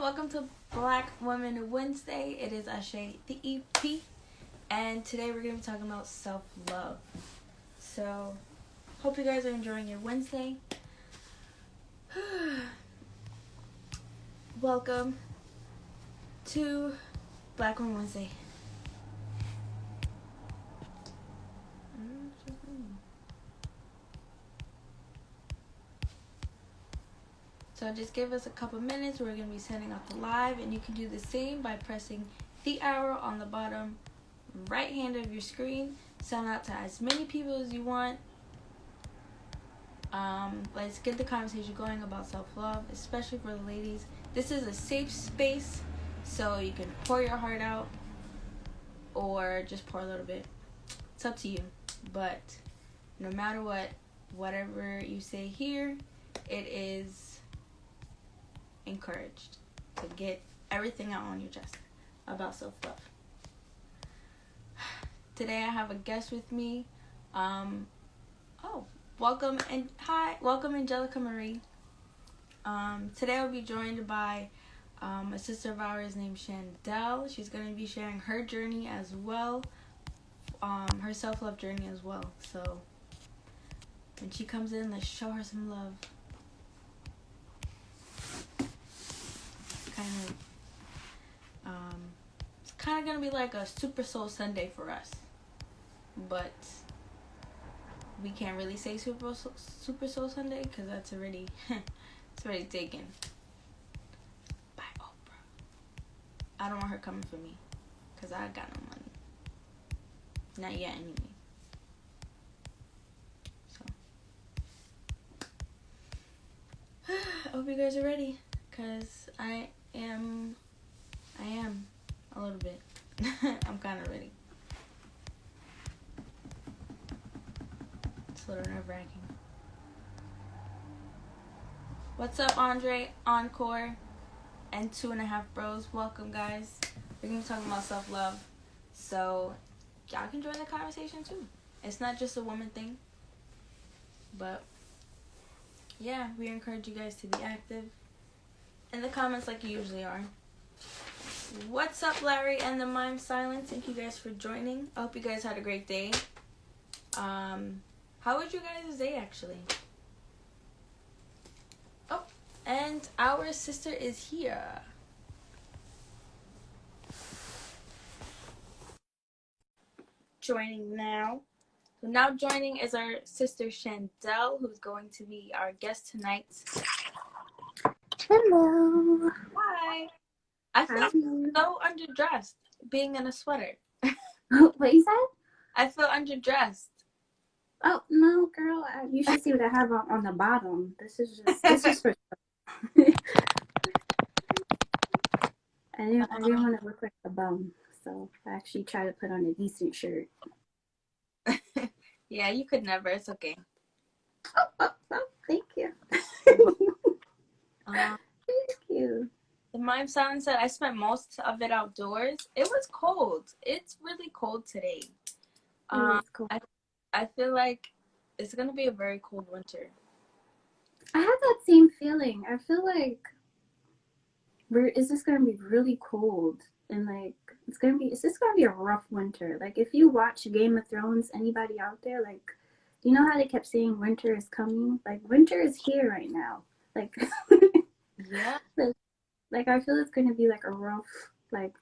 welcome to Black Women Wednesday. It is Ashay the EP, and today we're going to be talking about self-love. So, hope you guys are enjoying your Wednesday. Welcome to Black Women Wednesday. So just give us a couple minutes. We're going to be sending out the live, and you can do the same by pressing the arrow on the bottom right hand of your screen. Send out to as many people as you want. Let's get the conversation going about self-love, especially for the ladies. This is a safe space, so you can pour your heart out or just pour a little bit. It's up to you. But no matter what, whatever you say here, it is encouraged to get everything out on your chest about self-love. Today I have a guest with me. Welcome Angelica Marie. Today I'll be joined by a sister of ours named Shandel. She's going to be sharing her journey as well, her self-love journey as well. So when she comes in, let's show her some love. It's kind of gonna be like a Super Soul Sunday for us, but we can't really say Super Soul Sunday because that's already it's already taken by Oprah. I don't want her coming for me because I got no money, not yet anyway. So I hope you guys are ready, because I am a little bit. I'm kind of ready. It's a little nerve-wracking. What's up, Andre, Encore, and 2.5 Bros? Welcome, guys. We're going to be talking about self-love, so y'all can join the conversation, too. It's not just a woman thing, but yeah, we encourage you guys to be active in the comments like you usually are. What's up, Larry and the Mime Silence? Thank you guys for joining. I hope you guys had a great day. How was you guys' day, actually? Oh, and our sister is here. Joining now. So now joining is our sister Shandel, who's going to be our guest tonight. Hello. Hi. I feel so underdressed being in a sweater. What you said? I feel underdressed. Oh, no, girl. You should see what I have on the bottom. This is for I didn't want to look like a bum, so I actually tried to put on a decent shirt. Yeah, you could never. It's okay. Oh, thank you. Thank you. The Mime Silence said I spent most of it outdoors. It was cold. It's really cold today. Cold. I feel like it's going to be a very cold winter. I have that same feeling. I feel like it's just going to be really cold. And like, it's just going to be a rough winter. Like, if you watch Game of Thrones, anybody out there, like, you know how they kept saying winter is coming? Like, winter is here right now. Like, yeah. Like, I feel it's going to be, like, a rough, like,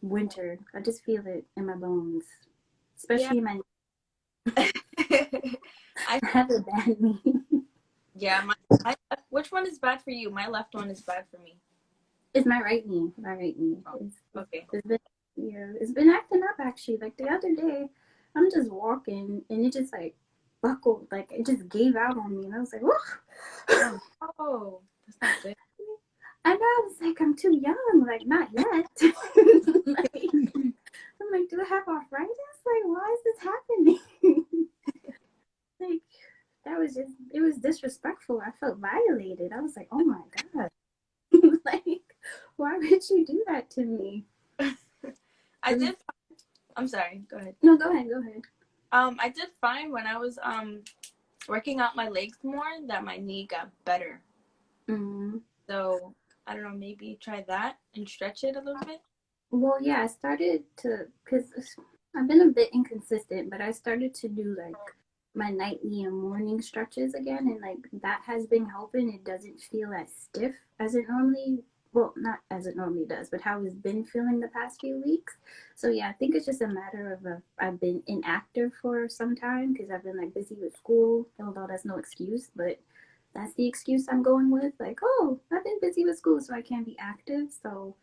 winter. I just feel it in my bones. Especially in my... I have a bad knee. Yeah, which one is bad for you? My left one is bad for me. It's my right knee. Oh, okay. It's been acting up, actually. Like, the other day, I'm just walking, and it just, like, buckled. Like, it just gave out on me. And I was like, whoa. Oh, that's not good. I know, I was like, I'm too young, like, not yet. I'm like, do I have arthritis? Like, why is this happening? Like, it was disrespectful. I felt violated. I was like, oh my God. Like, why would you do that to me? I'm sorry, go ahead. No, go ahead. I did find when I was working out my legs more that my knee got better. Mm-hmm. So I don't know, maybe try that and stretch it a little bit? Well, yeah, I started to, because I've been a bit inconsistent, but I started to do like my nightly and morning stretches again, and like that has been helping. It doesn't feel as stiff as it normally, well, not as it normally does, but how it's been feeling the past few weeks. So yeah, I think it's just a matter of I've been inactive for some time because I've been like busy with school, although that's no excuse, but that's the excuse I'm going with. Like, oh, I've been busy with school, so I can't be active. So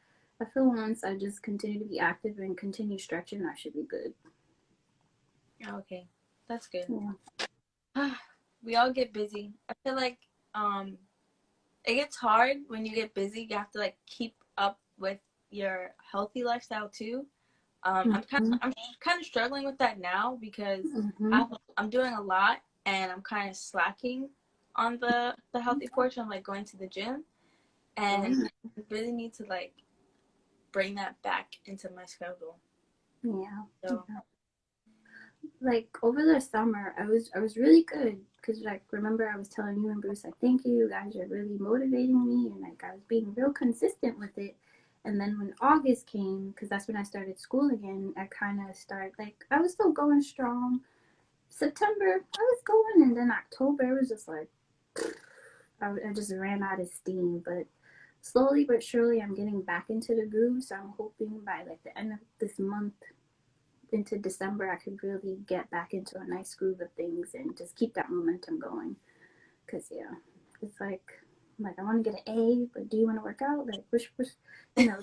I feel once I just continue to be active and continue stretching, I should be good. Okay, that's good. Yeah. We all get busy. I feel like um it gets hard when you get busy. You have to like keep up with your healthy lifestyle too. Mm-hmm. I'm kind of struggling with that now because Mm-hmm. I'm doing a lot and I'm kind of slacking on the healthy portion. I'm like going to the gym, and Oh, I really need to like bring that back into my schedule. yeah. So Like over the summer, I was really good because like remember I was telling you and Bruce like thank you guys are really motivating me and like I was being real consistent with it. And then when August came, because that's when I started school again, I kind of started like I was still going strong. September I was going, and then October it was just like I just ran out of steam. But slowly but surely, I'm getting back into the groove. So I'm hoping by like the end of this month into December, I could really get back into a nice groove of things and just keep that momentum going. Cause yeah, it's like I want to get an A, but do you want to work out? Like which you know,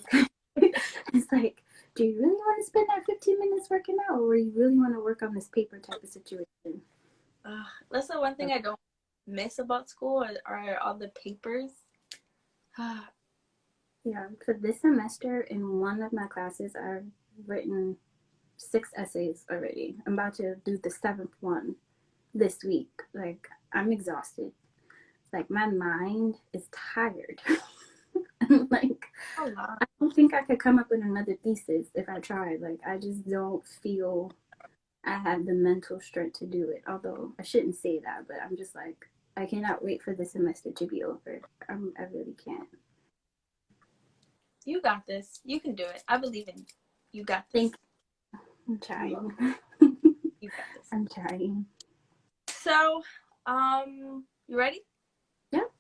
it's like, do you really want to spend that 15 minutes working out, or you really want to work on this paper type of situation? that's the one thing I don't miss about school are all the papers. Yeah, for this semester, in one of my classes, I've written 6 essays already. I'm about to do the seventh one this week. Like, I'm exhausted. Like, my mind is tired. I'm like, Oh wow. I don't think I could come up with another thesis if I tried. Like, I just don't feel I have the mental strength to do it. Although I shouldn't say that, but I'm just like, I cannot wait for the semester to be over. I really can't. You got this. You can do it. I believe in you. You got this. Thank you. I'm trying. You got this. I'm trying. So, you ready? Yep.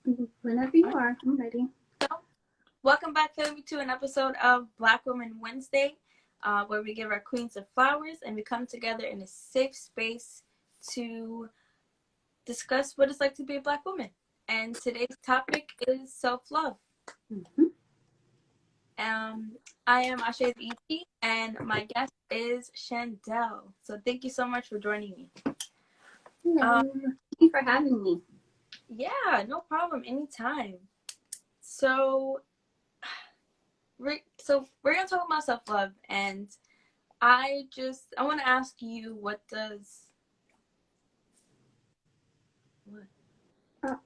Whenever you are, I'm ready. So, welcome back to an episode of Black Women Wednesday, where we give our queens their flowers and we come together in a safe space to discuss what it's like to be a Black woman. And today's topic is self-love. Mm-hmm. I am Ashe E.T. and my guest is Shandel. So thank you so much for joining me. Hello. Thank you for having me. Yeah, no problem. Anytime. So we're gonna talk about self love, and I want to ask you, what Uh-oh,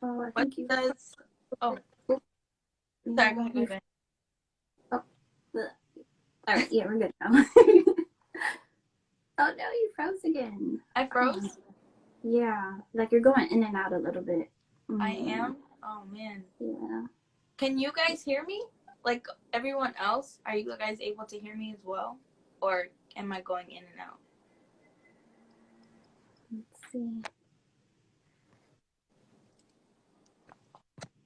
I what think you... does oh sorry, Yeah, go ahead. oh, all right, yeah, we're good now. Oh no, you froze again. I froze. Yeah, like you're going in and out a little bit. I am. Oh man. Yeah. Can you guys hear me? Like everyone else, are you guys able to hear me as well, or am I going in and out? Let's see.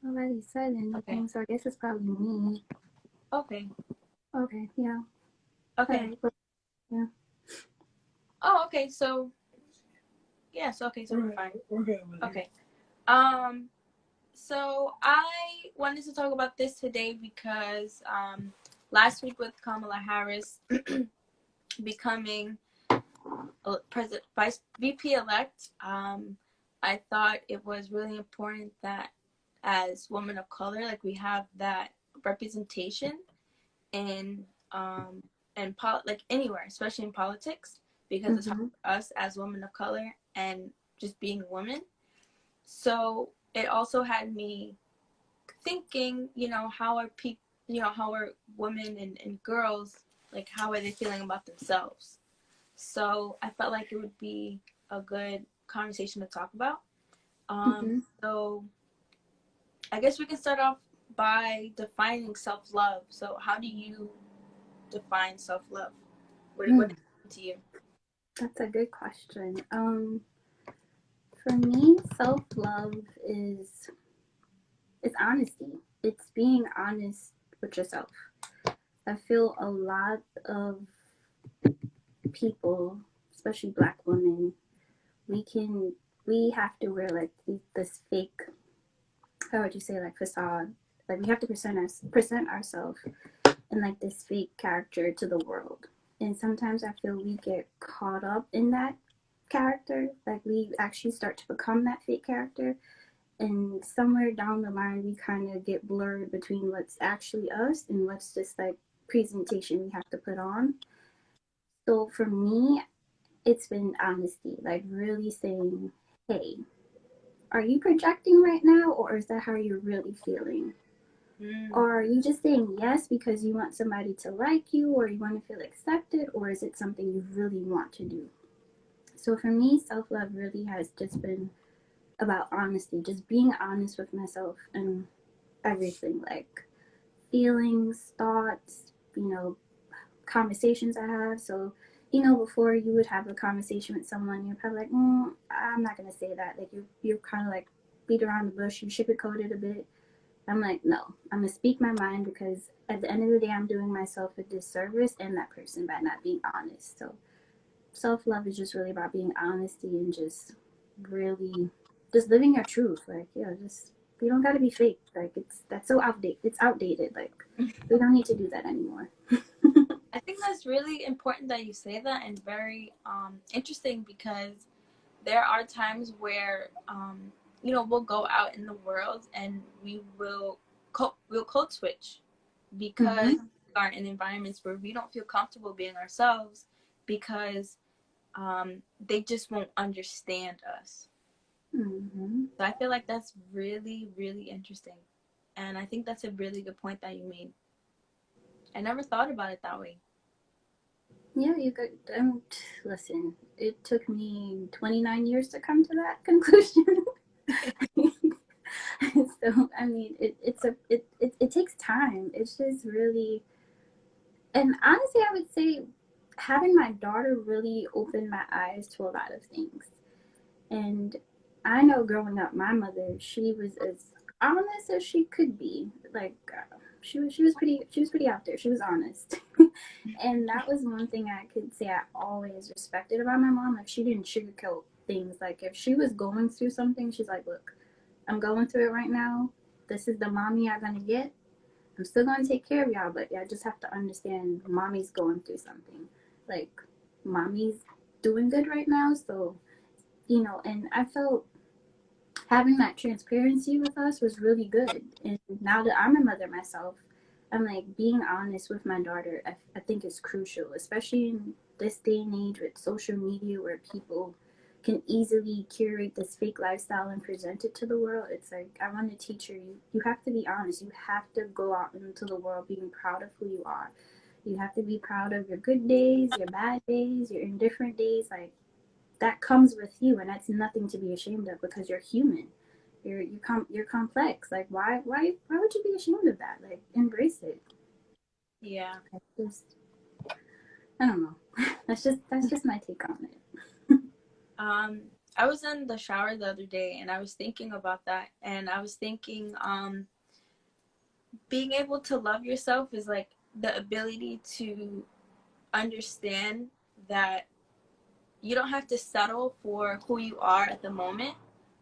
Already said anything, Okay. so I guess it's probably me. Okay. Okay, yeah. All Okay. right. Well, yeah. Oh, okay. So yes. Okay. So we're fine. Okay. So I wanted to talk about this today because last week with Kamala Harris becoming President Vice VP elect, I thought it was really important that as women of color, like we have that representation in like anywhere, especially in politics, because it's hard Mm-hmm. for us as women of color and just being women. So it also had me thinking, how are people, how are women and girls, like, how are they feeling about themselves? So I felt like it would be a good conversation to talk about. Mm-hmm. So I guess we can start off by defining self-love. So how do you define self-love? What Hmm, does it mean to you? that's a good question. For me, self-love is it's honesty. It's being honest with yourself. I feel a lot of people, especially Black women, we can we have to wear like this fake, how would you say, like facade. Like we have to present ourselves in like this fake character to the world. And sometimes I feel we get caught up in that character. Like we actually start to become that fake character. And somewhere down the line, we kind of get blurred between what's actually us and what's just like presentation we have to put on. So for me, it's been honesty, like really saying, hey, are you projecting right now, or is that how you're really feeling? Mm. Or are you just saying yes because you want somebody to like you or you want to feel accepted, or is it something you really want to do? So for me, self love really has just been about honesty, just being honest with myself and everything, like feelings, thoughts, conversations I have. So, before you would have a conversation with someone, you're probably like, I'm not going to say that. Like, you're kind of like beat around the bush, you sugarcoat it a bit. I'm like, no, I'm going to speak my mind because at the end of the day, I'm doing myself a disservice and that person by not being honest. So, self love is just really about being honesty and just really just living your truth. Like, yeah, just you don't got to be fake. Like, that's so outdated. It's outdated. Like, we don't need to do that anymore. I think that's really important that you say that, and very interesting, because there are times where we'll go out in the world and we'll code switch because Mm-hmm. we are in environments where we don't feel comfortable being ourselves, because they just won't understand us. Mm-hmm. So I feel like that's really, really interesting. And I think that's a really good point that you made. I never thought about it that way. Yeah, you could. Listen, it took me 29 years to come to that conclusion. So, I mean, it takes time. It's just really, and honestly, I would say having my daughter really opened my eyes to a lot of things. And I know growing up, my mother, she was as honest as she could be. Like she was pretty out there. She was honest, and that was one thing I could say I always respected about my mom. Like she didn't sugarcoat things. Like if she was going through something, she's like, "Look, I'm going through it right now. This is the mommy I'm gonna get. I'm still gonna take care of y'all, but y'all just have to understand, mommy's going through something. Like mommy's doing good right now, so." And I felt having that transparency with us was really good. And now that I'm a mother myself, I'm like being honest with my daughter. I think is crucial, especially in this day and age with social media where people can easily curate this fake lifestyle and present it to the world. It's like I want to teach her, you have to be honest. You have to go out into the world being proud of who you are. You have to be proud of your good days, your bad days, your indifferent days. Like that comes with you, and that's nothing to be ashamed of because you're human. You're complex. Like why would you be ashamed of that? Like embrace it. Yeah. Just I don't know. That's just my take on it. Um, I was in the shower the other day and I was thinking about that, and I was thinking, being able to love yourself is like the ability to understand that you don't have to settle for who you are at the moment.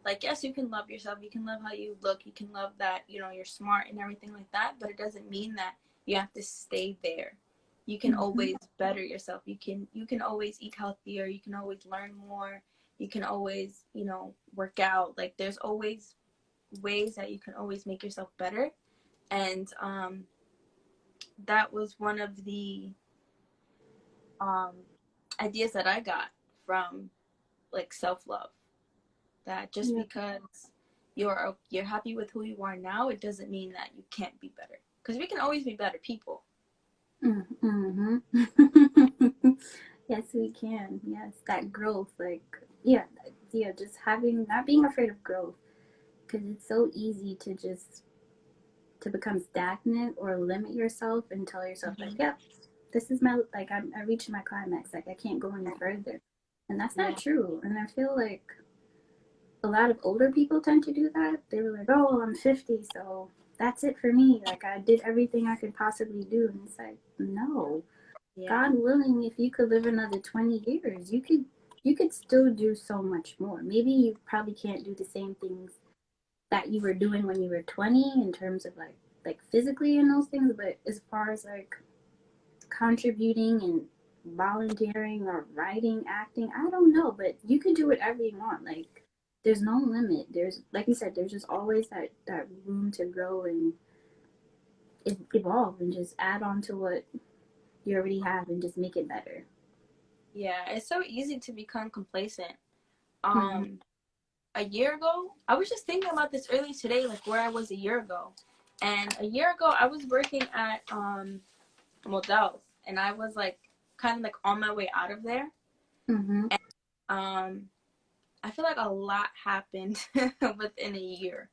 Like, yes, you can love yourself, you can love how you look, you can love that, you're smart and everything like that, but it doesn't mean that you have to stay there. You can Mm-hmm. always better yourself. You can always eat healthier, you can always learn more, you can always, work out. Like there's always ways that you can always make yourself better. And that was one of the um ideas that I got from like self-love, that just Yeah. because you're happy with who you are now, it doesn't mean that you can't be better, because we can always be better people. Mm-hmm. Yes, we can. Yes, that growth. Like yeah, yeah. Just having not being afraid of growth because it's so easy to just to become stagnant or limit yourself and tell yourself like, yep, this is my, like, I reached my climax, like I can't go any further. And that's Yeah. not true. And I feel like a lot of older people tend to do that. They were like, oh, well, I'm 50, so that's it for me. Like, I did everything I could possibly do. And it's like, no. Yeah. God willing, if you could live another 20 years, you could still do so much more. Maybe you probably can't do the same things that you were doing when you were 20 in terms of like physically and those things, but as far as like contributing and volunteering or writing, acting, I don't know, but you can do whatever you want. Like there's no limit. There's, like you said, there's just always that room to grow and evolve and just add on to what you already have and just make it better. Yeah. It's so easy to become complacent. Mm-hmm. A year ago, I was just thinking about this earlier today, like where I was a year ago. And a year ago, I was working at Models, and I was like kind of like on my way out of there. Mm-hmm. And I feel like a lot happened within a year,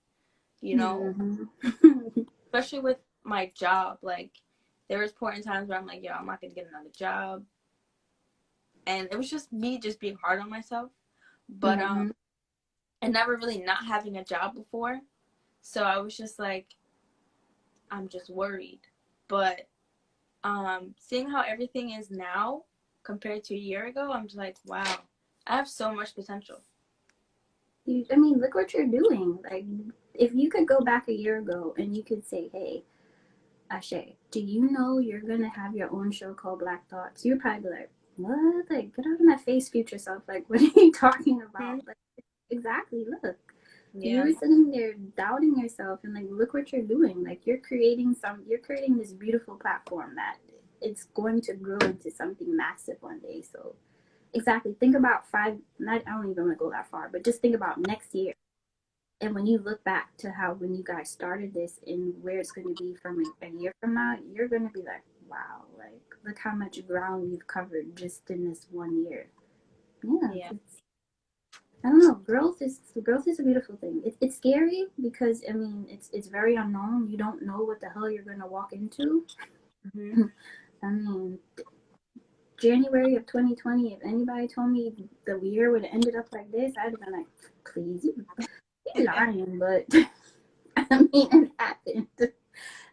you know, Mm-hmm. especially with my job. Like there was point in times where I'm like, yo, I'm not gonna get another job, and it was just me just being hard on myself. But Mm-hmm. and never really not having a job before, so I was just like, I'm just worried. But seeing how everything is now compared to a year ago, I'm just like, wow, I have so much potential. I mean, look what you're doing. Like, if you could go back a year ago and you could say, hey, Ashe, do you know you're gonna have your own show called Blak Thoughtz? You'd probably be like, what? Like, get out of my face, future self. Like, what are you talking Hmm. about? Like, exactly. Look, you Yeah. were sitting there doubting yourself, and like, look what you're doing. Like, you're creating this beautiful platform that it's going to grow into something massive one day. So, exactly. Think about five. Not, I don't even want to go that far, but just think about next year. And when you look back to how when you guys started this and where it's going to be from a year from now, you're going to be like, wow, like look how much ground you've covered just in this 1 year. Yeah, Yeah. I don't know. Growth is a beautiful thing. It's scary because I mean it's very unknown. You don't know what the hell you're going to walk into. Hmm. I mean, January of 2020. If anybody told me the year would have ended up like this, I'd have been like, please, you're lying. But I mean, it happened.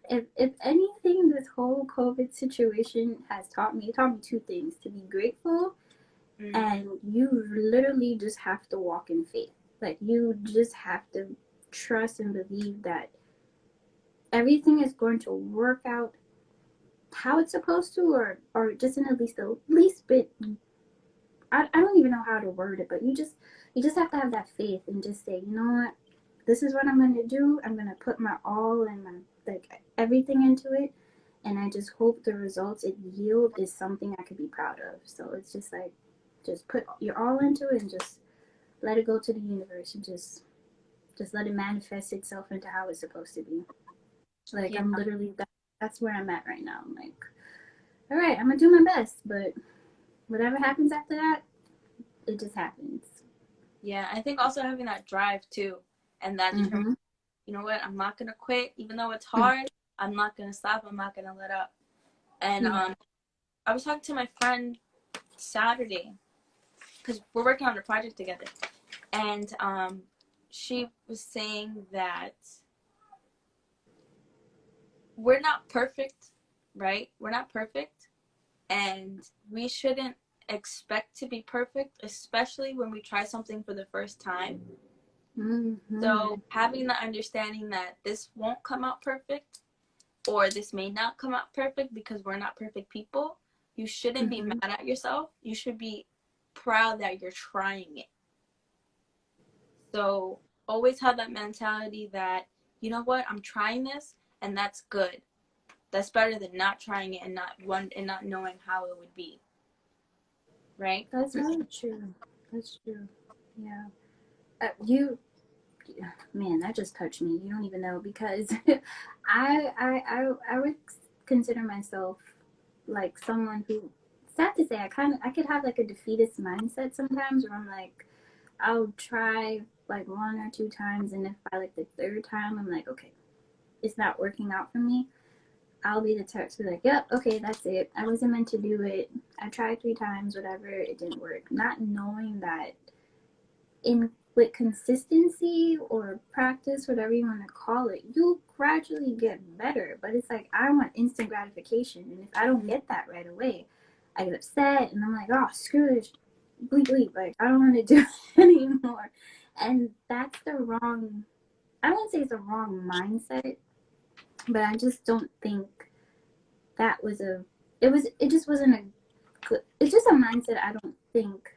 If anything, this whole COVID situation has taught me, it taught me two things: to be grateful, Mm. and you literally just have to walk in faith. Like you just have to trust and believe that everything is going to work out how it's supposed to, or just in at least the least bit. I don't even know how to word it, but you just have to have that faith and just say, you know what, this is what I'm gonna do. I'm gonna put my all and my like everything into it, and I just hope the results it yield is something I could be proud of. So it's just like, just put your all into it and just let it go to the universe and just let it manifest itself into how it's supposed to be. Like Yeah. I'm literally that's where I'm at right now. I'm like, all right, I'm gonna do my best, but whatever happens after that, it just happens. Yeah. I think also having that drive too, and that determination. Mm-hmm. You know what? I'm not gonna quit, even though it's hard. I'm not gonna stop. I'm not gonna let up. And Yeah. I was talking to my friend Saturday because we're working on a project together, and she was saying that we're not perfect, right? We're not perfect, and we shouldn't expect to be perfect, especially when we try something for the first time. Mm-hmm. So having the understanding that this won't come out perfect, or this may not come out perfect because we're not perfect people, you shouldn't be Mm-hmm. mad at yourself. You should be proud that you're trying it. So always have that mentality that, you know what, I'm trying this, and that's good. That's better than not trying it and not knowing how it would be, right? That's very true. That's true. Yeah. You, man, that just touched me. You don't even know because I would consider myself like someone who, sad to say, I could have like a defeatist mindset sometimes where I'm like, I'll try like one or two times, and if by like the third time I'm like, okay, it's not working out for me, I'll be the type to be like, yep, okay, that's it. I wasn't meant to do it. I tried 3 times, whatever, it didn't work. Not knowing that in with consistency or practice, whatever you want to call it, you gradually get better. But it's like I want instant gratification, and if I don't get that right away, I get upset, and I'm like, oh, screw this, bleep bleep, like I don't want to do it anymore. And that's the wrong. I don't want to say it's a wrong mindset, but I just don't think that was a. It was. It just wasn't a good. It's just a mindset I don't think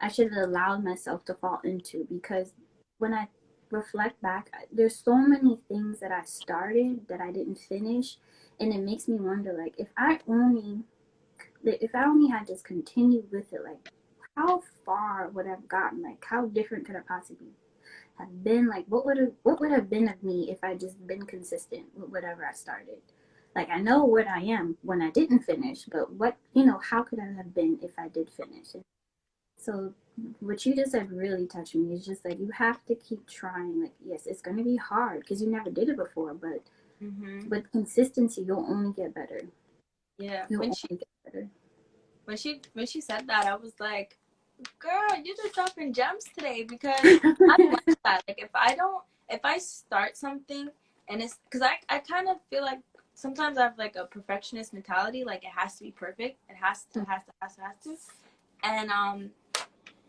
I should have allowed myself to fall into, because when I reflect back, there's so many things that I started that I didn't finish, and it makes me wonder, like, if I only had just continued with it, like, how far would I have gotten? Like, how different could I possibly have been? Like, what would have been of me if I just been consistent with whatever I started? Like, I know what I am when I didn't finish, but how could I have been if I did finish? So what you just said really touched me. It's just like you have to keep trying. Like, yes, it's going to be hard because you never did it before, but with consistency, you'll only get better. Yeah. You'll only get better. When she said that, I was like, girl, you're just dropping gems today, because I'm like that. Like if I start something and it's because I kind of feel like sometimes I have like a perfectionist mentality. Like it has to be perfect. It has to. And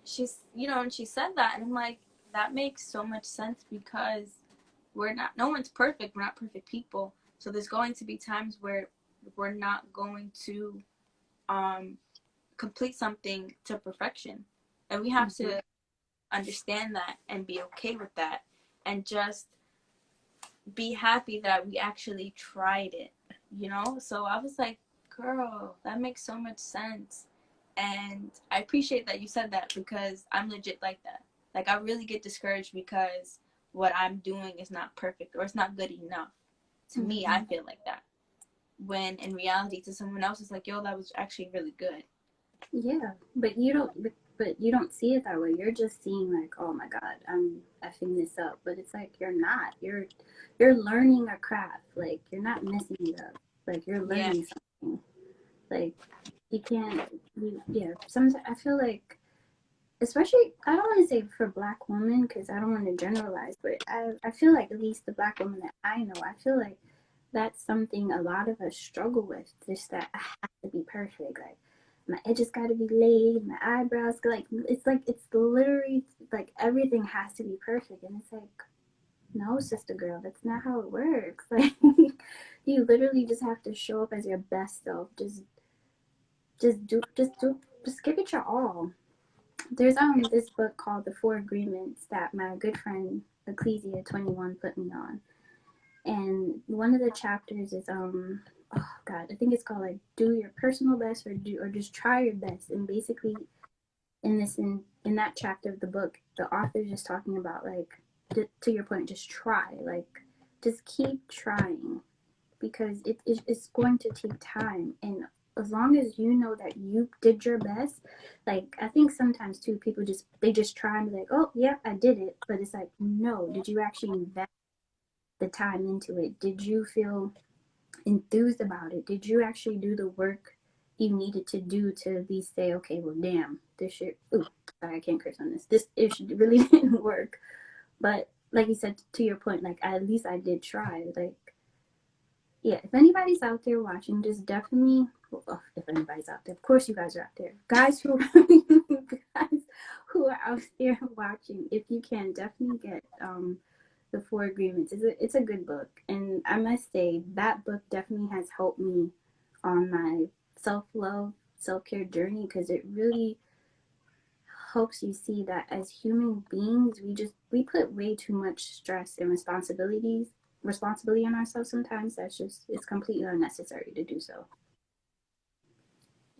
she's, and she said that, and I'm like, that makes so much sense, because no one's perfect. We're not perfect people. So there's going to be times where we're not going to complete something to perfection, and we have to understand that and be okay with that, and just be happy that we actually tried it, So I was like, girl, that makes so much sense. And I appreciate that you said that, because I'm legit like that. Like, I really get discouraged because what I'm doing is not perfect, or it's not good enough. To me, I feel like that. When in reality, to someone else, it's like, yo, that was actually really good. Yeah, but you don't see it that way. You're just seeing like, oh my God, I'm effing this up. But it's like you're not. You're learning a craft. Like you're not messing it up. Like you're learning something. Like you can't. Yeah. Sometimes I feel like, especially, I don't want to say for Black women because I don't want to generalize, but I feel like at least the Black women that I know, I feel like that's something a lot of us struggle with. Just that I have to be perfect. Like my edges got to be laid, my eyebrows, like it's literally like everything has to be perfect, and it's like, no, sister girl, that's not how it works. Like you literally just have to show up as your best self. Just give it your all. There's this book called The Four Agreements that my good friend Ecclesia21 put me on, and one of the chapters is oh God, I think it's called like do your personal best, or just try your best. And basically in that chapter of the book, the author is just talking about like to your point, just try, like just keep trying, because it's going to take time. And as long as you know that you did your best, like I think sometimes too people just try and be like, oh yeah, I did it, but it's like, no, did you actually invest the time into it? Did you feel enthused about it? Did you actually do the work you needed to do to at least say, okay, well, damn, this shit, ooh, sorry, I can't curse on this. This issue really didn't work. But like you said, to your point, like at least I did try. Like, yeah, if anybody's out there watching, just definitely, well, if anybody's out there, of course you guys are out there. Guys who are out there watching, if you can, definitely get the Four Agreements. It's a good book, and I must say that book definitely has helped me on my self-love, self-care journey, because it really helps you see that as human beings, we put way too much stress and responsibility on ourselves sometimes. It's completely unnecessary to do so.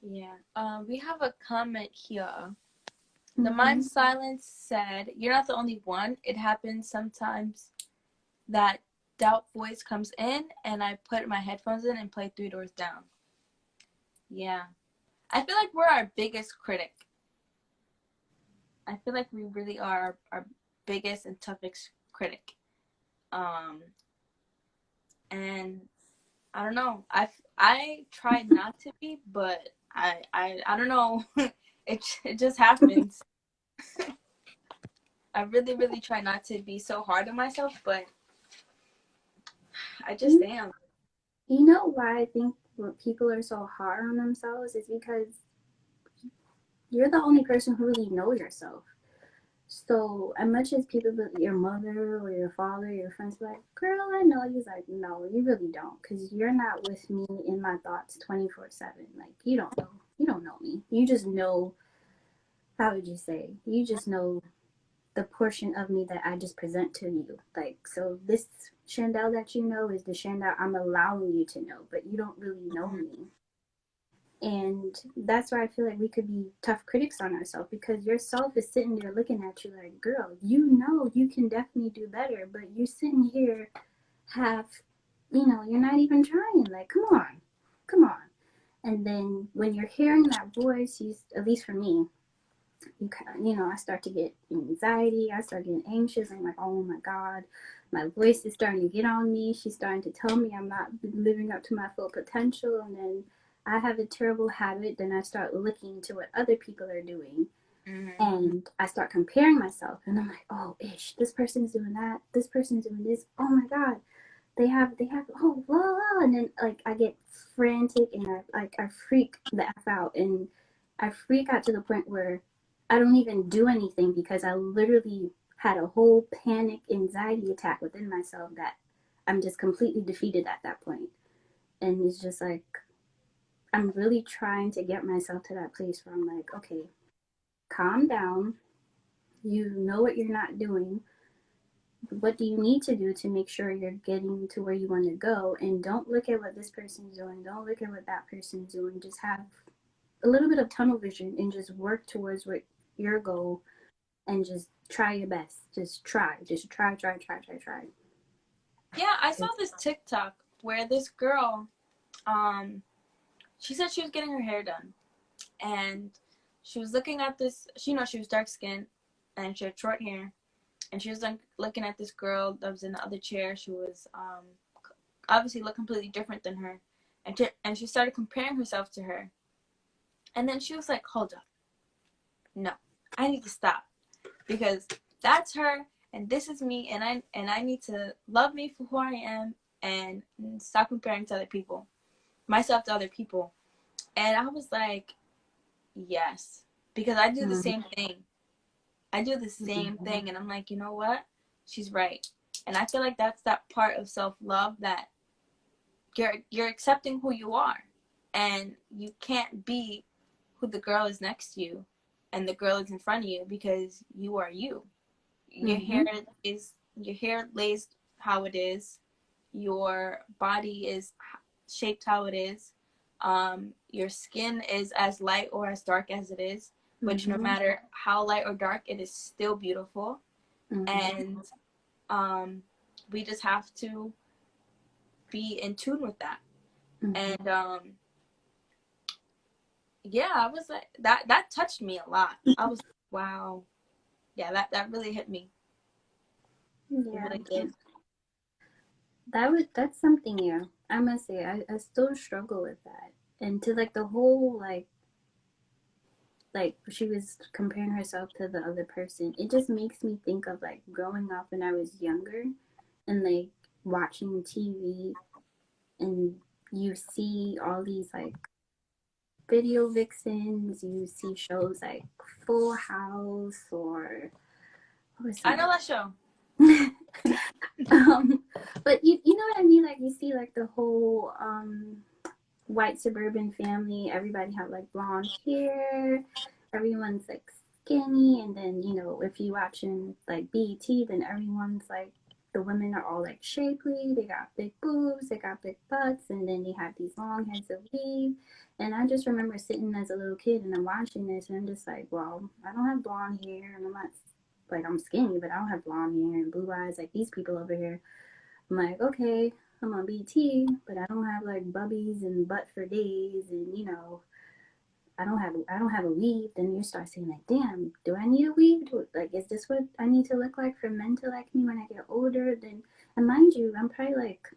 Yeah. We have a comment here. The Mind Silence said, you're not the only one. It happens sometimes that doubt voice comes in, and I put my headphones in and play Three Doors Down. Yeah. I feel like we're our biggest critic. I feel like we really are our biggest and toughest critic. and I don't know. I tried not to be, but I don't know. It just happens. I really really try not to be so hard on myself, but I just You, am. you know why I think people are so hard on themselves is because you're the only person who really know yourself. So, as much as people, your mother or your father, your friends, like, girl, I know you's like, no, you really don't, because you're not with me in my thoughts 24/7. Like, you don't know me. You just know, how would you say? You just know the portion of me that I just present to you. Like, so this Shandel that you know is the Shandel I'm allowing you to know, but you don't really know Mhm. me. And that's why I feel like we could be tough critics on ourselves, because yourself is sitting there looking at you like, girl, you know you can definitely do better, but you're sitting here half, you're not even trying. Like, come on, come on. And then when you're hearing that voice, at least for me, I start to get anxiety. I start getting anxious. I'm like, oh my God, my voice is starting to get on me. She's starting to tell me I'm not living up to my full potential. And then I have a terrible habit. Then I start looking to what other people are doing. Mhm. And I start comparing myself. And I'm like, oh, ish, this person's doing that. This person's doing this. Oh my God. They have, oh, blah, blah. And then, like, I get frantic and I freak the F out. And I freak out to the point where I don't even do anything, because I literally had a whole panic anxiety attack within myself that I'm just completely defeated at that point. And it's just like, I'm really trying to get myself to that place where I'm like, okay, calm down. You know what you're not doing. What do you need to do to make sure you're getting to where you want to go? And don't look at what this person's doing. Don't look at what that person's doing. Just have a little bit of tunnel vision and just work towards what your goal, and just try your best. Just try. Just try, try, try, try, try. Yeah, I saw this TikTok where this girl, um, she said she was getting her hair done, and she was looking at this. She was dark skinned, and she had short hair, and she was like looking at this girl that was in the other chair. She was obviously looked completely different than her, and she started comparing herself to her, and then she was like, "Hold up, no, I need to stop, because that's her and this is me, and I need to love me for who I am and stop comparing to other people, myself to other people." And I was like, yes, because I do the Mm-hmm. same thing. I do the same thing, and I'm like, you know what? She's right. And I feel like that's that part of self-love, that you're accepting who you are, and you can't be who the girl is next to you and the girl is in front of you, because you are you. Your Mm-hmm. hair your hair lays how it is. Your body is shaped how it is. Your skin is as light or as dark as it is, which no Mm-hmm. matter how light or dark, it is still beautiful. Mm-hmm. And um, we just have to be in tune with that. Mm-hmm. And yeah, I was like, that touched me a lot. I was like, wow, yeah, that really hit me. It Yeah, really did. that's something. Yeah, I must say, I still struggle with that. And to, like, the whole, like she was comparing herself to the other person, it just makes me think of, like, growing up when I was younger, and, like, watching TV, and you see all these, like, video vixens. You see shows like Full House, or what was I some know other that show. um but you know what I mean, like, you see, like, the whole white suburban family. Everybody have, like, blonde hair. Everyone's, like, skinny. And then, if you watching, like, BET, then everyone's like, the women are all, like, shapely. They got big boobs. They got big butts. And then they have these long heads of weave. And I just remember sitting as a little kid and I'm watching this, and I'm just like, well, I don't have blonde hair, and I'm not, like, I'm skinny, but I don't have blonde hair and blue eyes like these people over here. I'm like, okay, I'm on BT, but I don't have, like, bubbies and butt for days, and, I don't have a weave. Then you start saying, like, damn, do I need a weave? Like, is this what I need to look like for men to like me when I get older? Then, and mind you, I'm probably like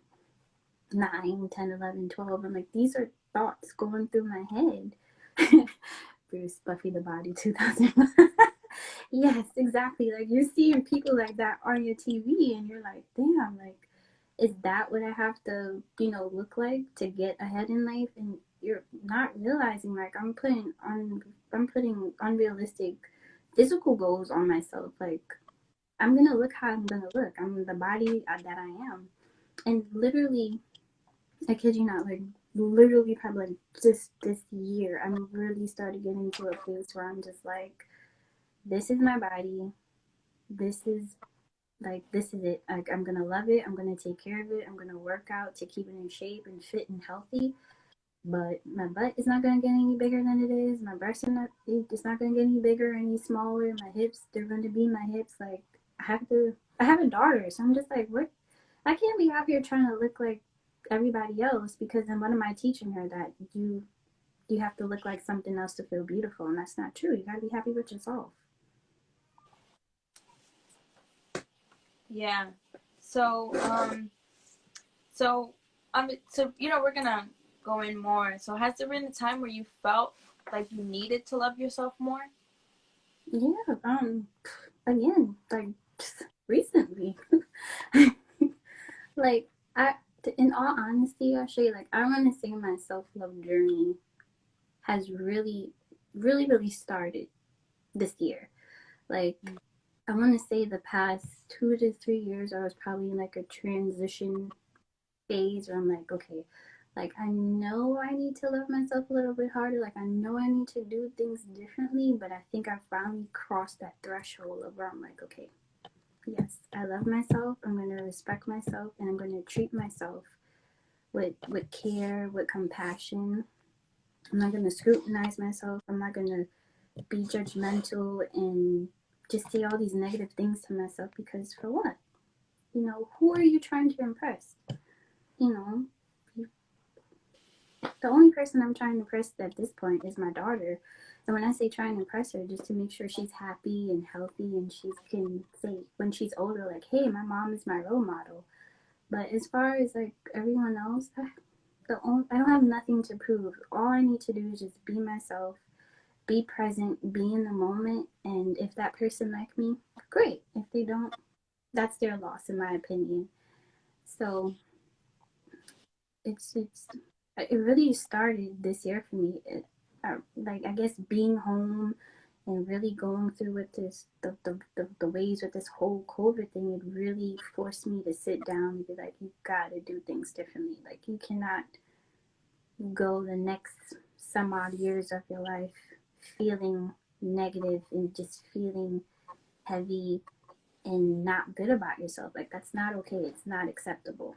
9, 10, 11, 12. I'm like, these are thoughts going through my head. Bruce, Buffy the Body 2000. Yes, exactly. Like, you're seeing people like that on your TV, and you're like, damn, like, is that what I have to, look like to get ahead in life? And you're not realizing, like, I'm putting unrealistic physical goals on myself. Like, I'm gonna look how I'm gonna look. I'm the body that I am. And literally, I kid you not, like, literally probably like just this year, I'm really starting to get into a place where I'm just like, this is my body. This is this is it. Like, I'm gonna love it. I'm gonna take care of it. I'm gonna work out to keep it in shape and fit and healthy. But my butt is not gonna get any bigger than it is. My breasts are not. It's not gonna get any bigger, or any smaller. My hips, they're gonna be my hips. Like, I have to. I have a daughter, so I'm just like, what? I can't be out here trying to look like everybody else, because then what am I teaching her? That you have to look like something else to feel beautiful, and that's not true. You gotta be happy with yourself. Yeah. So, we're gonna go in more. So, has there been a time where you felt like you needed to love yourself more? Yeah. Again, like, recently. Like, in all honesty, actually, like, I want to say my self love journey has really, really, really started this year. Like, I want to say the past 2 to 3 years, I was probably in like a transition phase where I'm like, okay, like, I know I need to love myself a little bit harder. Like, I know I need to do things differently, but I think I finally crossed that threshold of where I'm like, okay, yes, I love myself. I'm going to respect myself, and I'm going to treat myself with care, with compassion. I'm not going to scrutinize myself. I'm not going to be judgmental and just say all these negative things to myself, because for what? Who are you trying to impress? You know, the only person I'm trying to impress at this point is my daughter. And when I say trying to impress her, just to make sure she's happy and healthy, and she can say when she's older, like, hey, my mom is my role model. But as far as like everyone else, I don't have nothing to prove. All I need to do is just be myself, be present, be in the moment. And if that person like me, great. If they don't, that's their loss, in my opinion. So it really started this year for me. Like, I guess being home and really going through with this the ways with this whole COVID thing, it really forced me to sit down and be like, you gotta do things differently. Like, you cannot go the next some odd years of your life feeling negative and just feeling heavy and not good about yourself. Like, that's not okay. It's not acceptable.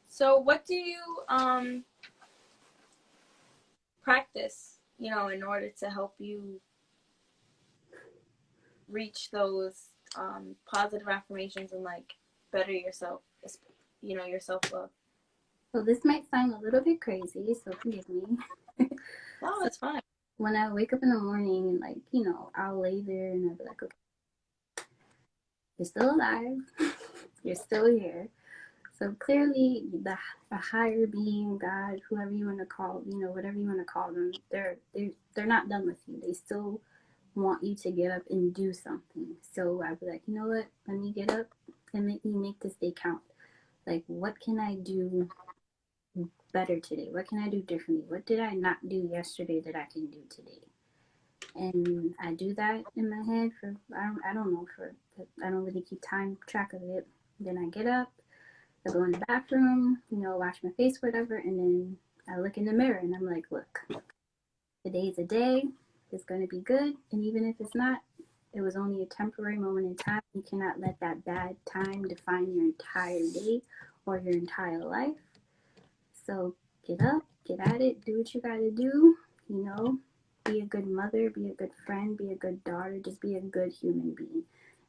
So, what do you practice, in order to help you reach those positive affirmations and like better yourself, your self love? So this might sound a little bit crazy, so forgive me. No, So it's fine. when I wake up in the morning and, like, I'll lay there and I'll be like, okay, you're still alive. You're still here. So clearly, the higher being, God, whoever you want to call, whatever you want to call them, they're not done with you. They still want you to get up and do something. So I'd be like, you know what? Let me get up and let me make this day count. Like, what can I do better today? What can I do differently? What did I not do yesterday that I can do today? And I do that in my head for I don't know, for I don't really keep track of it. Then I get up, I go in the bathroom, wash my face, whatever, and then I look in the mirror and I'm like, look, today's a day. It's gonna be good, and even if it's not, it was only a temporary moment in time. You cannot let that bad time define your entire day or your entire life. So get up, get at it, do what you gotta do, be a good mother, be a good friend, be a good daughter, just be a good human being.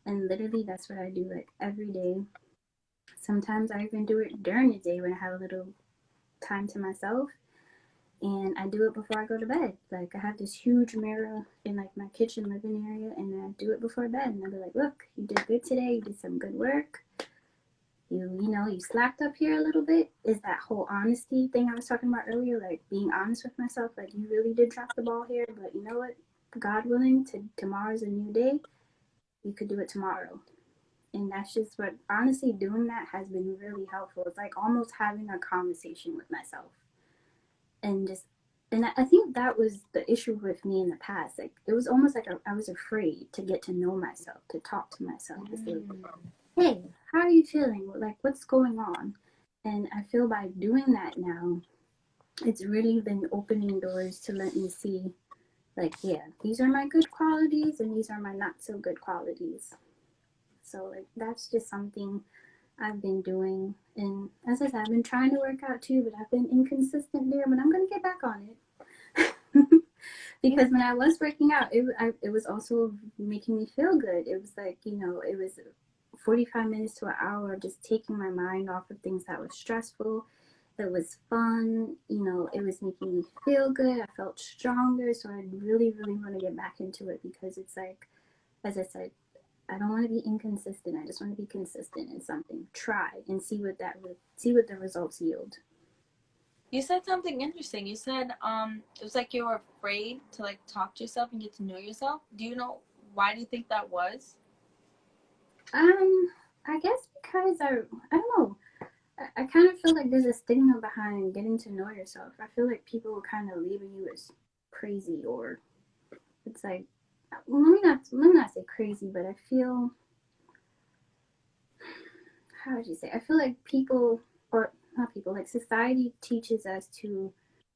And literally, that's what I do, like, every day. Sometimes I even do it during the day when I have a little time to myself. And I do it before I go to bed. Like, I have this huge mirror in, like, my kitchen living area, and I do it before bed. And I'll be like, look, you did good today. You did some good work. you slacked up here a little bit. Is that whole honesty thing I was talking about earlier, like being honest with myself, like you really did drop the ball here, but you know what? God willing, tomorrow's a new day. You could do it tomorrow. And that's just what, honestly, doing that has been really helpful. It's like almost having a conversation with myself. And just, and I think that was the issue with me in the past. Like, it was almost like I was afraid to get to know myself, to talk to myself, to say, hey, how are you feeling? Like, what's going on? And I feel by doing that now, it's really been opening doors to let me see, like, yeah, these are my good qualities and these are my not so good qualities. So, like, that's just something I've been doing. And as I said, I've been trying to work out too, but I've been inconsistent there, but I'm going to get back on it. Because when I was working out, it was also making me feel good. It was like, it was 45 minutes to an hour just taking my mind off of things that were stressful. It was fun, it was making me feel good. I felt stronger. So I really, really want to get back into it because it's like, as I said, I don't want to be inconsistent. I just want to be consistent in something. Try and see what the results yield. You said something interesting. You said it was like you were afraid to like talk to yourself and get to know yourself. Do you know why do you think that was? I guess because I don't know. I kind of feel like there's a stigma behind getting to know yourself. I feel like people kind of label you as crazy, or it's like, let me not say crazy, but I feel, how would you say? I feel like people, or not people, like society teaches us to,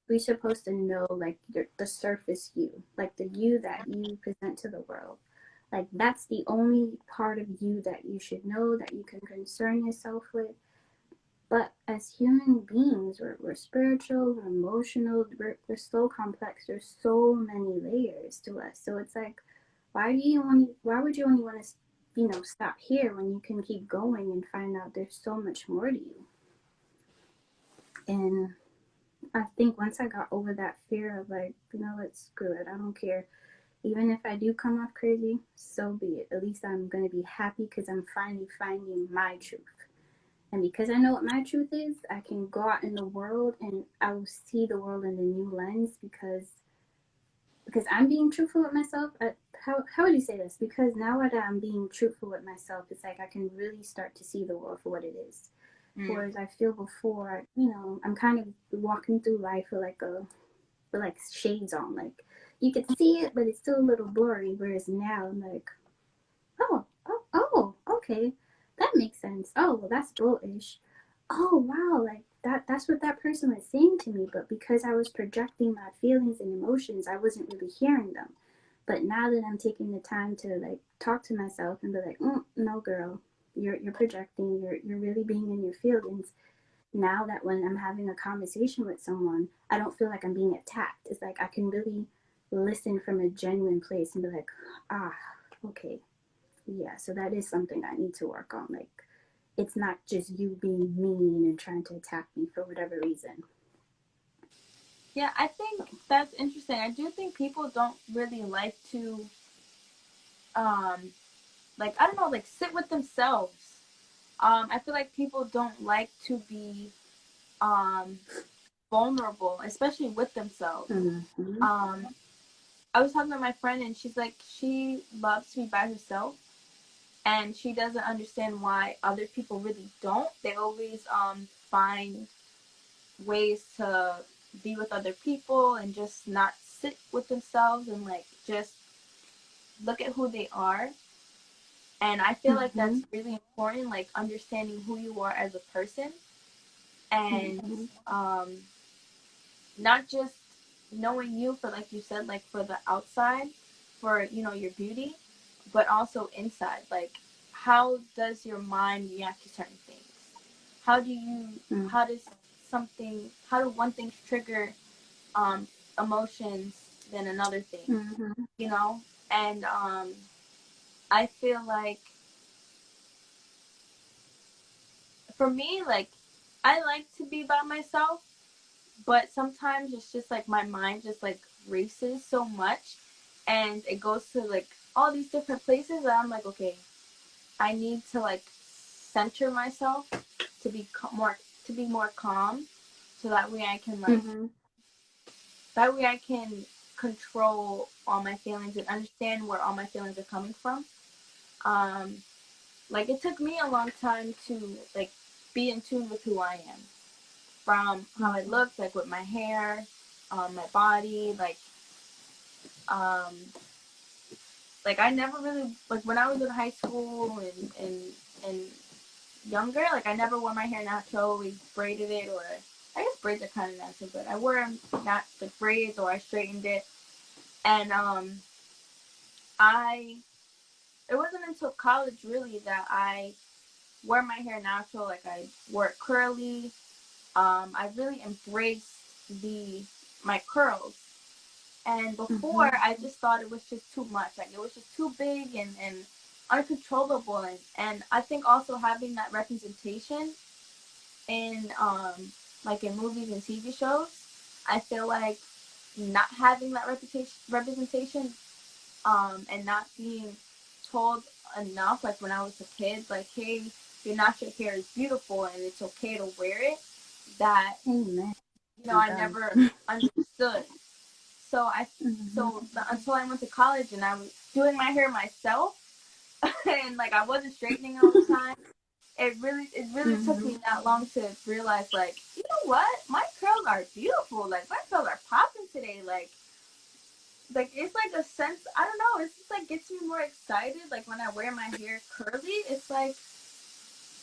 we're supposed to know like the surface you, like the you that you present to the world. Like that's the only part of you that you should know, that you can concern yourself with. But as human beings, we're spiritual, we're emotional, we're so complex. There's so many layers to us. So it's like, why would you only want to, stop here when you can keep going and find out there's so much more to you? And I think once I got over that fear of like, let's screw it. I don't care. Even if I do come off crazy, so be it. At least I'm going to be happy because I'm finally finding my truth. And because I know what my truth is, I can go out in the world and I will see the world in a new lens because I'm being truthful with myself. How would you say this? Because now that I'm being truthful with myself, it's like I can really start to see the world for what it is. Whereas I feel before, I'm kind of walking through life with like shades on. Like you could see it, but it's still a little blurry. Whereas now I'm like, oh, okay, that makes sense. Oh, well, that's bullish. Oh, wow, like that's what that person was saying to me, but because I was projecting my feelings and emotions, I wasn't really hearing them. But now that I'm taking the time to like talk to myself and be like, no, girl, you're projecting. You're really being in your feelings. Now that when I'm having a conversation with someone, I don't feel like I'm being attacked. It's like I can really listen from a genuine place and be like, ah, okay, yeah. So that is something I need to work on. Like, it's not just you being mean and trying to attack me for whatever reason. Yeah, I think that's interesting. I do think people don't really like to like I don't know, like sit with themselves. I feel like people don't like to be um vulnerable, especially with themselves. Mm-hmm. I was talking to my friend and she's like she loves to be by herself and she doesn't understand why other people really don't. They always find ways to be with other people and just not sit with themselves and like just look at who they are. And I feel like Mm-hmm. that's really important, like understanding who you are as a person and Mm-hmm. not just knowing you for, like you said, like for the outside, for, your beauty, but also inside. Like, how does your mind react to certain things? How do you, how does how do one thing trigger um, emotions than another thing, Mm-hmm. you know? And I feel like for me, like, I like to be by myself, but sometimes it's just like my mind just like races so much and it goes to like all these different places that I'm like, okay, I need to like center myself to be more calm, so that way I can that way I can control all my feelings and understand where all my feelings are coming from. Like it took me a long time to like be in tune with who I am, from how I look, like with my hair, my body, um, like I never really, like when I was in high school and younger, like I never wore my hair natural, always braided it, or I guess braids are kind of natural, but I wore not the braids, or I straightened it. And I it wasn't until college really that I wore my hair natural, like I wore it curly. I really embraced the my curls. And before, I just thought it was just too much. Like, it was just too big and uncontrollable. And I think also having that representation in, like, in movies and TV shows, I feel like not having that representation, and not being told enough, like, when I was a kid, like, hey, your natural hair is beautiful and it's okay to wear it, that, Amen. I never understood. So until I went to college and I was doing my hair myself, and like I wasn't straightening all the time, it really took me that long to realize, like, you know what, my curls are beautiful. Like my curls are popping today. Like it's like a sense, I don't know. It's just like gets me more excited. Like when I wear my hair curly, it's like,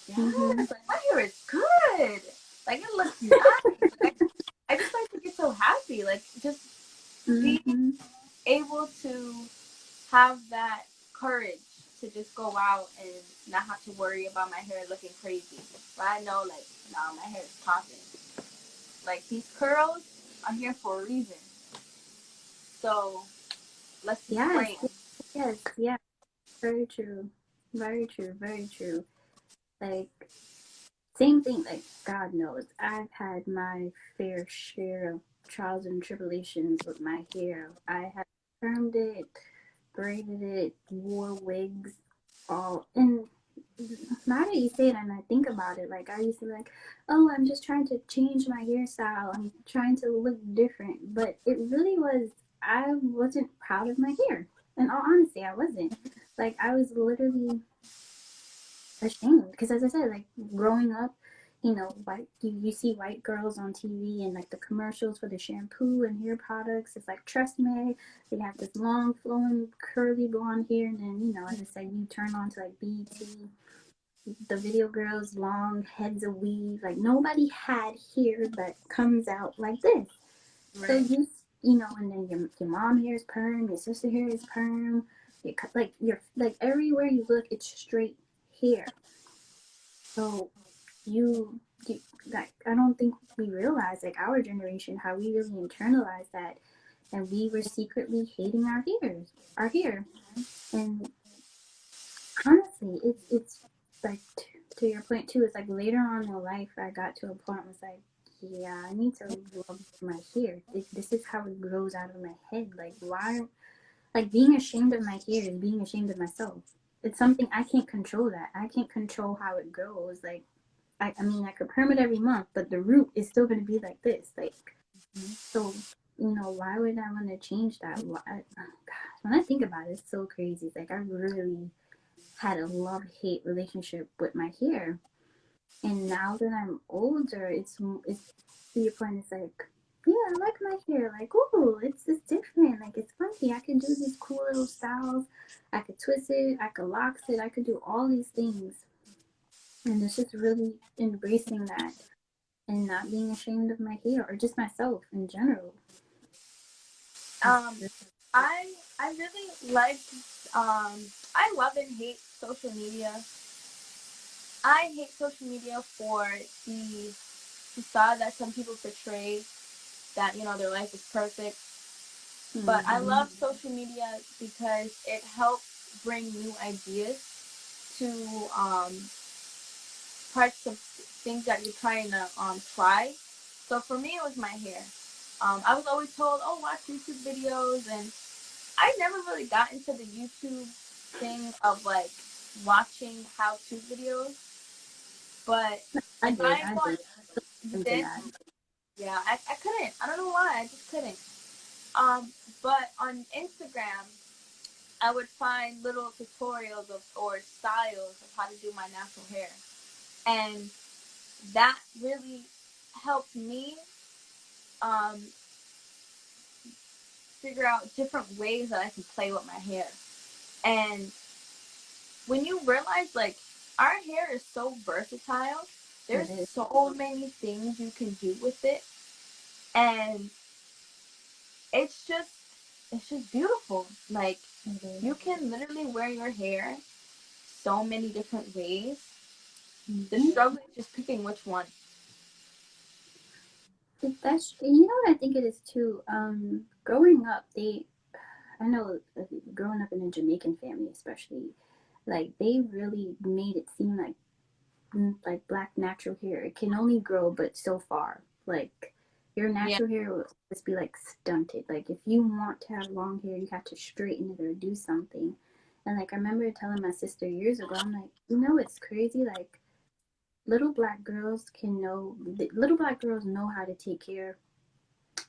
yes, like my hair is good. Like it looks nice. Like, I just like to get so happy. Like just being able to have that courage to just go out and not have to worry about my hair looking crazy. But I know, like, nah, my hair is popping. Like, these curls, I'm here for a reason. So, let's display them. Yes. Very true. Very true. Very true. Like, same thing. Like, God knows, I've had my fair share of trials and tribulations with my hair. I have permed it, braided it, wore wigs, all. And now that you say it and I think about it, like, I used to be like, oh, I'm just trying to change my hairstyle. I'm trying to look different. But it really was, I wasn't proud of my hair. In all honesty, I wasn't. Like, I was literally ashamed because, as I said, like growing up, white you see white girls on TV and like the commercials for the shampoo and hair products. It's like, trust me, they have this long flowing curly blonde hair, and then as I said, you turn on to like BET, the video girls, long heads of weave. Like nobody had hair that comes out like this. Right. So and then your mom hair is perm, your sister hair is perm. You're like everywhere you look, it's straight hair. So you like, I don't think we realize, like our generation, how we really internalized that, and we were secretly hating our hair. And honestly, it's like, to your point too. It's like later on in life, I got to a point where it's like, yeah, I need to love my hair. This is how it grows out of my head. Like why? Like being ashamed of my hair is being ashamed of myself. It's something I can't control. That I can't control how it grows. Like I mean, I could perm it every month, but the root is still going to be like this. Like, so, why would I want to change that? Why, oh gosh, when I think about it, it's so crazy. It's like I really had a love-hate relationship with my hair. And now that I'm older, it's to your point, it's like, yeah, I like my hair. Like, ooh, it's different. Like, it's funky. I can do these cool little styles. I could twist it. I could lock it. I could do all these things. And it's just really embracing that and not being ashamed of my hair or just myself in general. I really like, I love and hate social media. I hate social media for the facade that some people portray, that their life is perfect. But I love social media because it helps bring new ideas to parts of things that you're trying to try. So for me, it was my hair. I was always told, oh, watch YouTube videos, and I never really got into the YouTube thing of like watching how-to videos. But I if did. I I want, did. you Into did? that. Yeah, I couldn't. I don't know why. I just couldn't. But on Instagram, I would find little tutorials or styles of how to do my natural hair, and that really helped me um, figure out different ways that I can play with my hair. And when you realize, like, our hair is so versatile, there's It is. so many things you can do with it, and it's just it's just beautiful. Like, you can literally wear your hair so many different ways. The Mm-hmm. struggle is just picking which one. That's, you know what I think it is too. Growing up, I know, growing up in a Jamaican family, especially, like they really made it seem like black natural hair. It can only grow but so far. Like your Yeah, natural hair will just be like stunted. Like if you want to have long hair, you have to straighten it or do something. And like I remember telling my sister years ago, I'm like, you know, it's crazy. Like little black girls know how to take care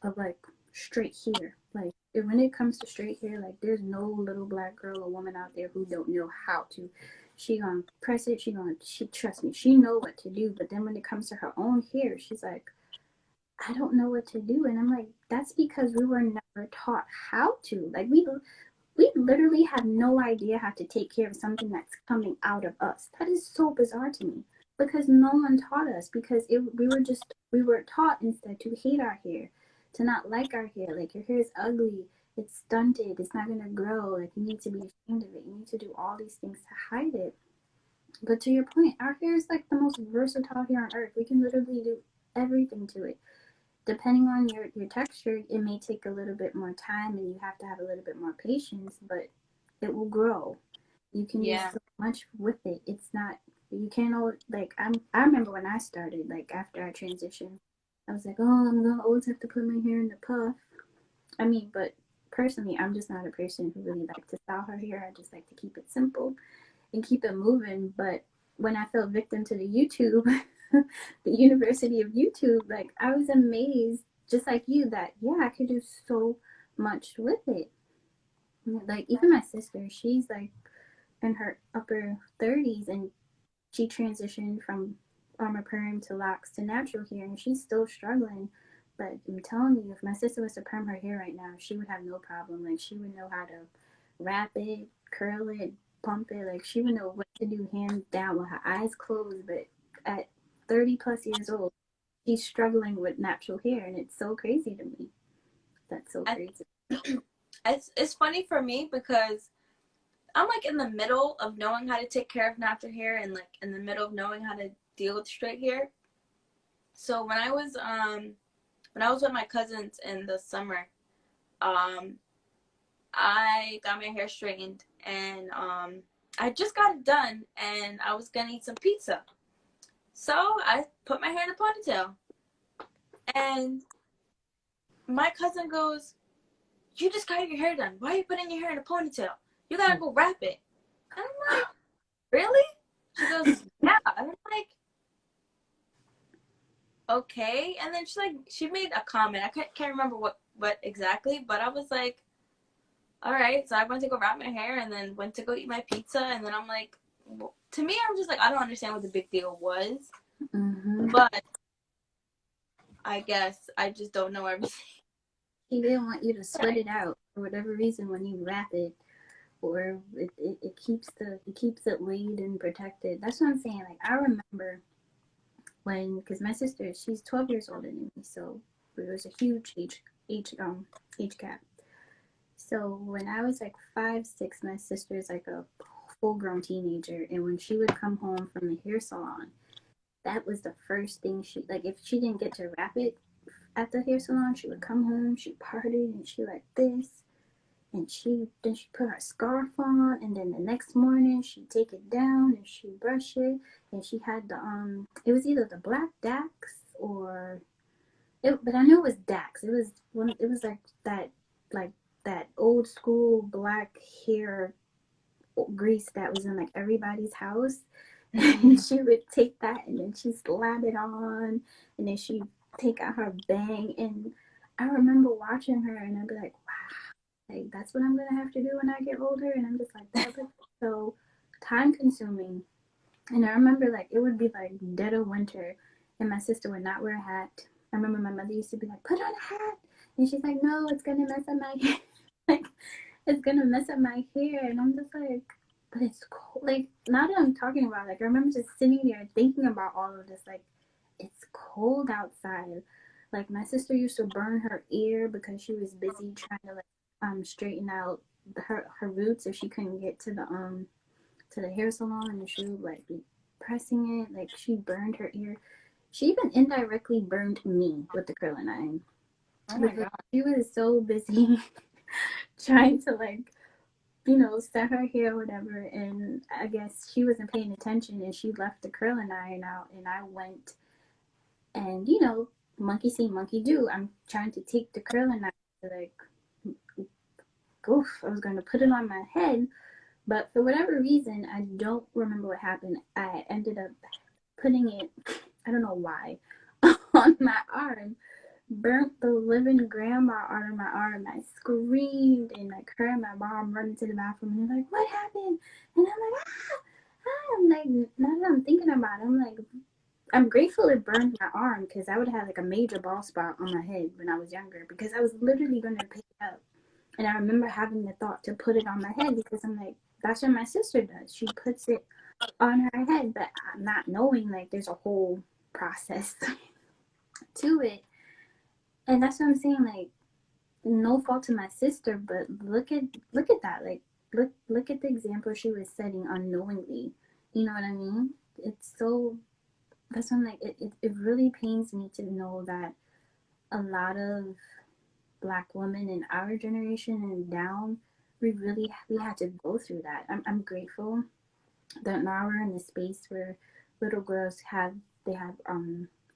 of like straight hair. Like when it comes to straight hair, like there's no little black girl or woman out there who don't know how to. She gonna press it. She trust me. She know what to do. But then when it comes to her own hair, she's like, I don't know what to do. And I'm like, that's because we were never taught how to. Like we literally have no idea how to take care of something that's coming out of us. That is so bizarre to me because no one taught us because we were taught instead to hate our hair, to not like our hair. Like your hair is ugly, it's stunted, it's not gonna grow. Like you need to be ashamed of it. You need to do all these things to hide it. But to your point, our hair is like the most versatile hair on earth. We can literally do everything to it. Depending on your texture, it may take a little bit more time and you have to have a little bit more patience, but it will grow. You can do yeah. so much with it. It's not, you can't always, like, I remember when I started, like, after I transitioned, I was like, oh, I'm gonna always have to put my hair in the puff. I mean, but personally, I'm just not a person who really likes to style her hair. I just like to keep it simple and keep it moving. But when I fell victim to the YouTube, the University of YouTube, like I was amazed, just like you, that yeah, I could do so much with it. Like even my sister, she's like in her upper 30s and she transitioned from armor perm to locks to natural hair and she's still struggling. But I'm telling you, if my sister was to perm her hair right now, she would have no problem. Like she would know how to wrap it, curl it, pump it. Like she would know what to do hands down with her eyes closed. But at 30 plus years old, she's struggling with natural hair, and it's so crazy to me. That's so I, crazy. it's funny for me because I'm like in the middle of knowing how to take care of natural hair and like in the middle of knowing how to deal with straight hair. So when I was with my cousins in the summer, um I got my hair straightened and I just got it done and I was gonna eat some pizza. So I put my hair in a ponytail and my cousin goes, you just got your hair done. Why are you putting your hair in a ponytail? You gotta go wrap it. And I'm like, really? She goes, yeah. And I'm like, okay. And then she made a comment. I can't remember what exactly, but I was like, all right. So I went to go wrap my hair and then went to go eat my pizza. And then I'm like, well, to me, I'm just like, I don't understand what the big deal was. Mm-hmm. But I guess I just don't know everything. She didn't want you to sweat it out for whatever reason when you wrap it, or it keeps it laid and protected. That's what I'm saying. Like I remember when, because my sister, she's 12 years older than me, so there was a huge age gap. So when I was like 5, 6, my sister is like a full grown teenager, and when she would come home from the hair salon, that was the first thing she like. If she didn't get to wrap it at the hair salon, she would come home, she parted, and she like this, and she put her scarf on, and then the next morning she'd take it down and she'd brush it, and she had the it was either the black Dax or but I know it was Dax. It was like that old school black hair grease that was in like everybody's house. And she would take that and then she'd slap it on, and then she'd take out her bang. And I remember watching her and I'd be like, wow, like that's what I'm gonna have to do when I get older. And I'm just like, that was so time consuming. And I remember like it would be like dead of winter and my sister would not wear a hat. I remember my mother used to be like, put on a hat. And she's like, no, it's gonna mess up my hair. Like, it's gonna mess up my hair. And I'm just like, but it's cold. Like, now that I'm talking about it, like, I remember just sitting there thinking about all of this. Like, it's cold outside. Like, my sister used to burn her ear because she was busy trying to, like, straighten out her roots if she couldn't get to the hair salon, and she would like be pressing it. Like she burned her ear. She even indirectly burned me with the curling iron Oh my because god. she was so busy trying to like set her hair or whatever. And I guess she wasn't paying attention and she left the curling iron out. And I went and monkey see, monkey do. I'm trying to take the curling iron to like, oof, I was going to put it on my head. But for whatever reason, I don't remember what happened. I ended up putting it, I don't know why, on my arm. Burnt the living grandma out of my arm. I screamed and like her and my mom run into the bathroom and they're like, what happened? And I'm like, I'm like, now that I'm thinking about it, I'm like, I'm grateful it burned my arm because I would have like a major bald spot on my head when I was younger because I was literally going to pick it up. And I remember having the thought to put it on my head because I'm like, that's what my sister does. She puts it on her head, but I'm not knowing like there's a whole process to it. And that's what I'm saying. Like, no fault to my sister, but look at that. Like, look at the example she was setting unknowingly. You know what I mean? It's so. That's when like it really pains me to know that a lot of Black women in our generation and down, we had to go through that. I'm grateful that now we're in a space where little girls have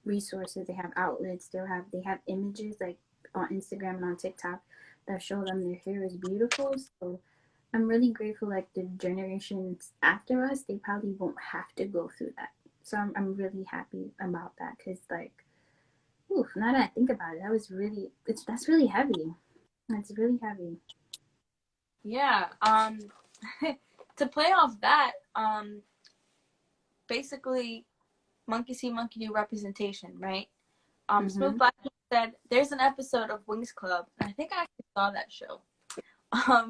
resources, they have outlets, they have images like on Instagram and on TikTok that show them their hair is beautiful. So I'm really grateful like the generations after us, they probably won't have to go through that. So I'm really happy about that because like, oof, now that I think about it, that's really heavy. That's really heavy. Yeah. To play off that, basically monkey see, monkey do representation, right? Smooth Mm-hmm. Black said there's an episode of Wings Club, and I think I actually saw that show,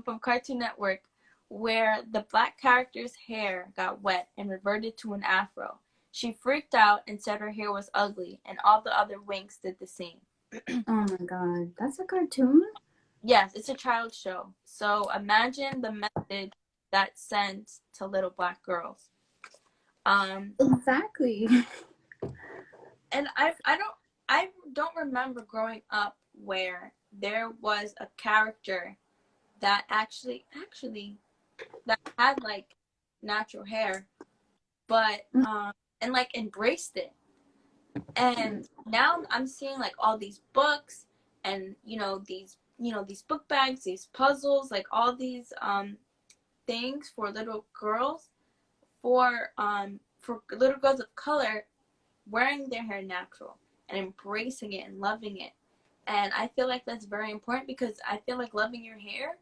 from Cartoon Network, where the black character's hair got wet and reverted to an afro. She freaked out and said her hair was ugly, and all the other Winks did the same. Oh my god, that's a cartoon. Yes, it's a child show. So imagine the message that sent to little black girls. Um, Exactly. and I don't remember growing up where there was a character that actually that had like natural hair, but and like embraced it. And now I'm seeing like all these books and these book bags, these puzzles, like all these things for little girls, for little girls of color wearing their hair natural and embracing it and loving it. And I feel like that's very important because I feel like loving your hair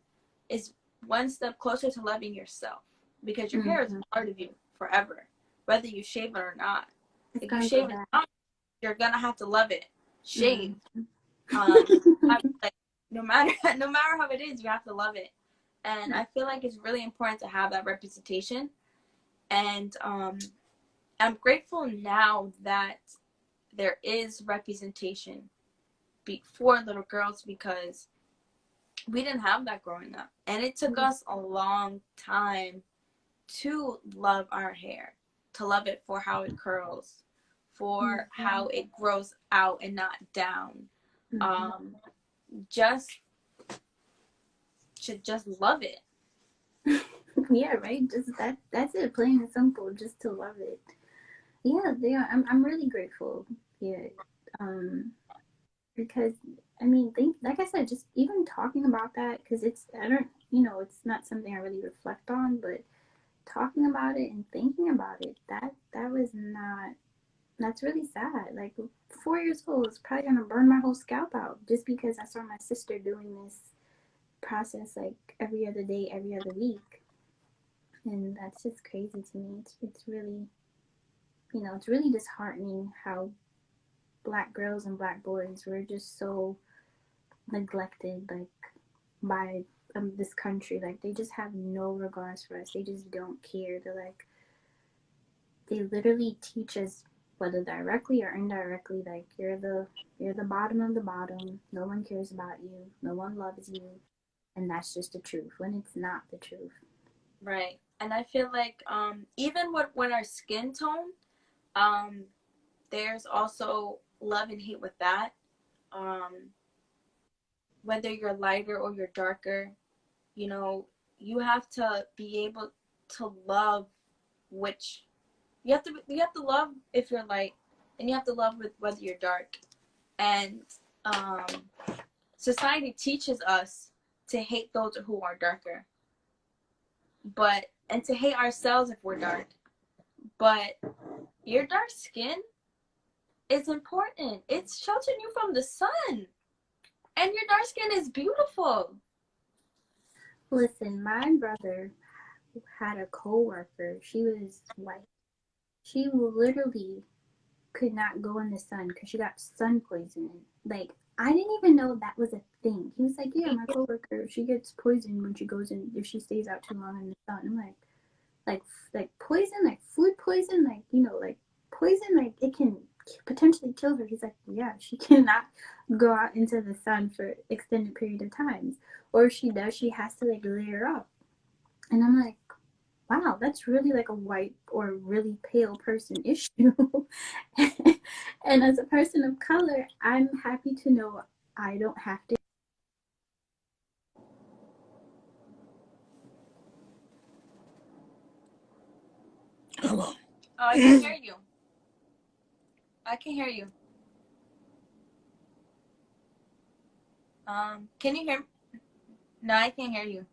is one step closer to loving yourself because your hair is Mm-hmm. a part of you forever, whether you shave it or not. It's If you gonna go shave it back. now, you're gonna have to love it. Shave. Mm-hmm. Like no matter no matter how it is, you have to love it. And I feel like it's really important to have that representation. And I'm grateful now that there is representation for little girls because we didn't have that growing up. And it took us a long time to love our hair, to love it for how it curls, for how it grows out and not down. Mm-hmm. Um, just to just love it. Yeah, right. Just that's it, plain and simple. Just to love it. Yeah, they are. I'm really grateful. Yeah, um, because I mean, think like I said, just even talking about that because it's I don't it's not something I really reflect on, but talking about it and thinking about it, that was not. That's really sad. Like 4 years old, it's probably gonna burn my whole scalp out just because I saw my sister doing this process like every other day, every other week, and that's just crazy to me. It's really, it's really disheartening how black girls and black boys were just so neglected, like by this country. Like they just have no regards for us. They just don't care. They literally teach us, whether directly or indirectly, like you're the bottom of the bottom. No one cares about you. No one loves you, and that's just the truth. When it's not the truth. Right. And I feel like even when our skin tone, there's also love and hate with that. Whether you're lighter or you're darker, you have to be able to love which you have to love if you're light, and you have to love with whether you're dark. And um, society teaches us to hate those who are darker, and to hate ourselves if we're dark. But your dark skin is important. It's sheltering you from the sun, and your dark skin is beautiful. Listen, my brother had a coworker. She was white. She literally could not go in the sun because she got sun poisoning. Like, I didn't even know that was a thing. He was like, yeah, my coworker, she gets poisoned when she goes in, if she stays out too long in the sun. I'm like poison, like food poison, like, like poison, like it can potentially kill her. He's like, yeah, she cannot go out into the sun for extended period of times. Or if she does, she has to like layer up. And I'm like, wow, that's really like a white or really pale person issue. And as a person of color, I'm happy to know I don't have to. Hello. Oh, I can hear you. I can hear you. Can you hear me? No, I can't hear you.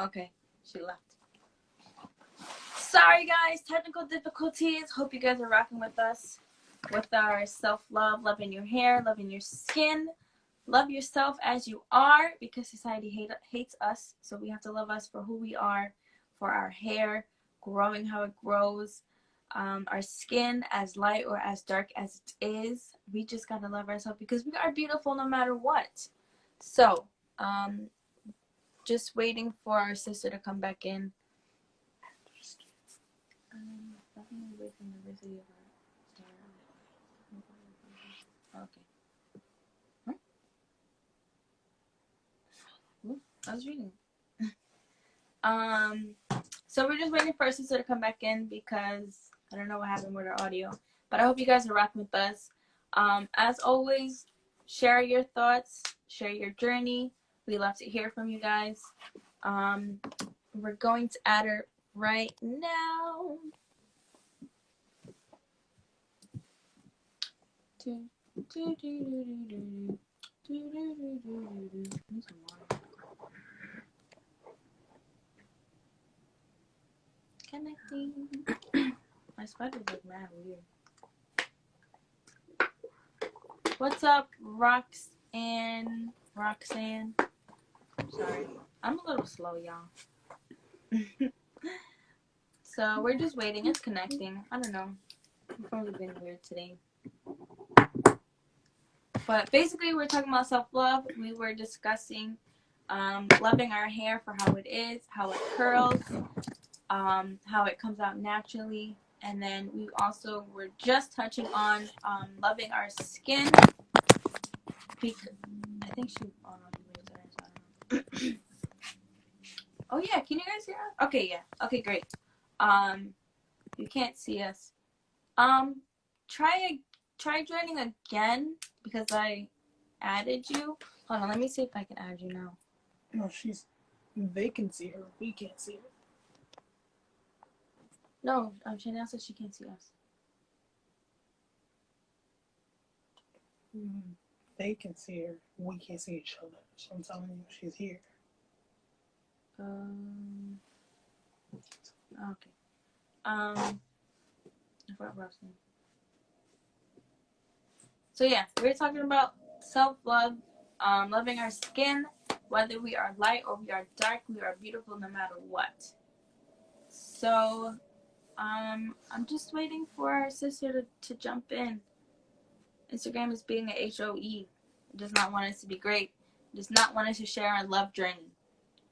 Okay, she left. Sorry, guys. Technical difficulties. Hope you guys are rocking with us with our self-love, loving your hair, loving your skin. Love yourself as you are, because society hates us. So we have to love us for who we are, for our hair growing how it grows, our skin as light or as dark as it is. We just got to love ourselves because we are beautiful no matter what. So, just waiting for our sister to come back in. Okay. Huh? I was reading. So we're just waiting for our sister to come back in because I don't know what happened with our audio. But I hope you guys are rocking with us. As always, share your thoughts, share your journey. We love to hear from you guys. We're going to add her right now. Connecting. My spiders look mad weird. What's up, Roxanne? Sorry. I'm a little slow, y'all. So we're just waiting. It's connecting. I don't know. It's probably been weird today. But basically, we're talking about self-love. We were discussing loving our hair for how it is, how it curls, how it comes out naturally. And then we also were just touching on loving our skin. I think she... Oh, no, he raised her, so oh, yeah. Can you guys hear us? Okay, yeah. Okay, great. You can't see us. Try joining again because I added you. Hold on, let me see if I can add you now. No, they can see her. We can't see her. No, Shandel says she can't see us. They can see her. We can't see each other. So I'm telling you, she's here. Okay. I forgot what I was saying. So yeah, we're talking about self-love, loving our skin, whether we are light or we are dark, we are beautiful no matter what. So, I'm just waiting for our sister to jump in. Instagram is being a HOE. It does not want us to be great. It does not want us to share our love journey,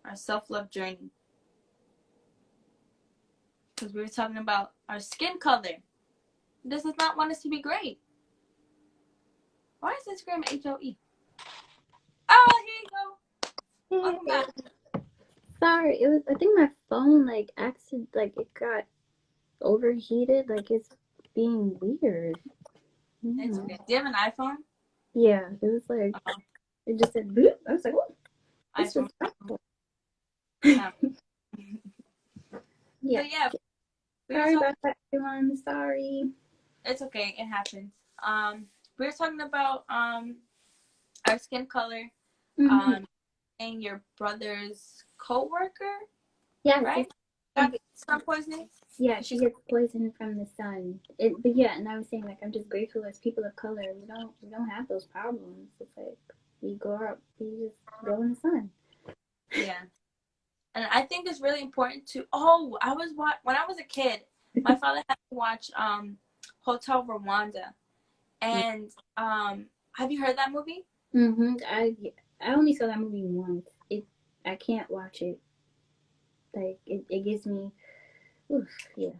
our self-love journey. Because we were talking about our skin color. This does not want us to be great. Why is Instagram HOE? Oh, here you go. Welcome back. Sorry, it was. I think my phone it got overheated. Like it's being weird. It's okay. Do you have an iPhone? Yeah, it was like it just said boop. I was like, what? This iPhone. was Yeah. yeah. So yeah. Sorry about that, everyone. Sorry. It's okay. It happens. We were talking about our skin color. And your brother's co-worker. Yeah. Right. Got sun poisoning. Yeah, she gets poisoned from the sun. But yeah, and I was saying I'm just grateful as people of color. We don't have those problems. It's like we go out, we just go in the sun. Yeah, and I think it's really important to. Oh, when I was a kid, my father had to watch Hotel Rwanda, and have you heard that movie? I only saw that movie once. I can't watch it. Like it gives me. Oof, yeah.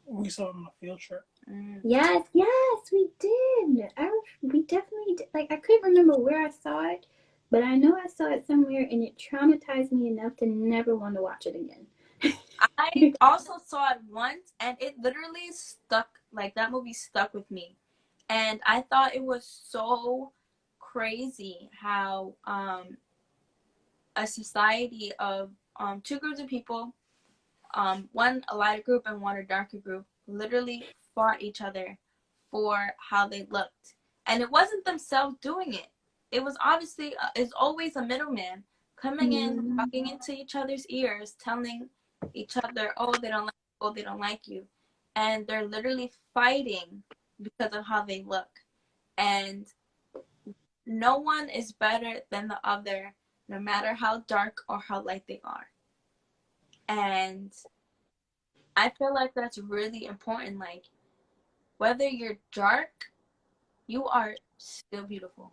We saw it on a field trip. Yes, we did. We definitely did. Like I couldn't remember where I saw it, but I know I saw it somewhere, and it traumatized me enough to never want to watch it again. I also saw it once, and it literally stuck. Like that movie stuck with me, and I thought it was so crazy how a society of two groups of people, one a lighter group and one a darker group, literally fought each other for how they looked. And it wasn't themselves doing it. It was obviously, it's always a middleman coming in, talking into each other's ears, telling each other, oh, they don't like you, oh, they don't like you. And they're literally fighting because of how they look. And no one is better than the other, no matter how dark or how light they are. And I feel like that's really important. Like, whether you're dark, you are still beautiful.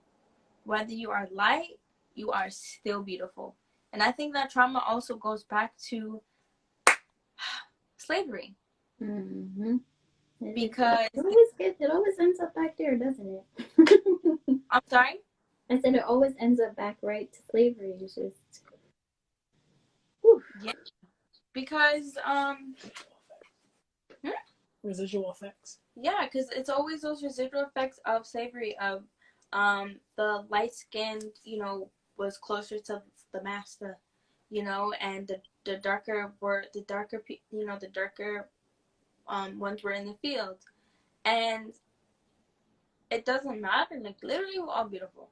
Whether you are light, you are still beautiful. And I think that trauma also goes back to slavery. Because it always ends up back there, doesn't it? I'm sorry? I said it always ends up back right to slavery. It's just yeah. Because residual effects. Yeah, because it's always those residual effects of slavery, of the light skinned, was closer to the master, and the darker ones were in the field. And it doesn't matter, like literally we're all beautiful.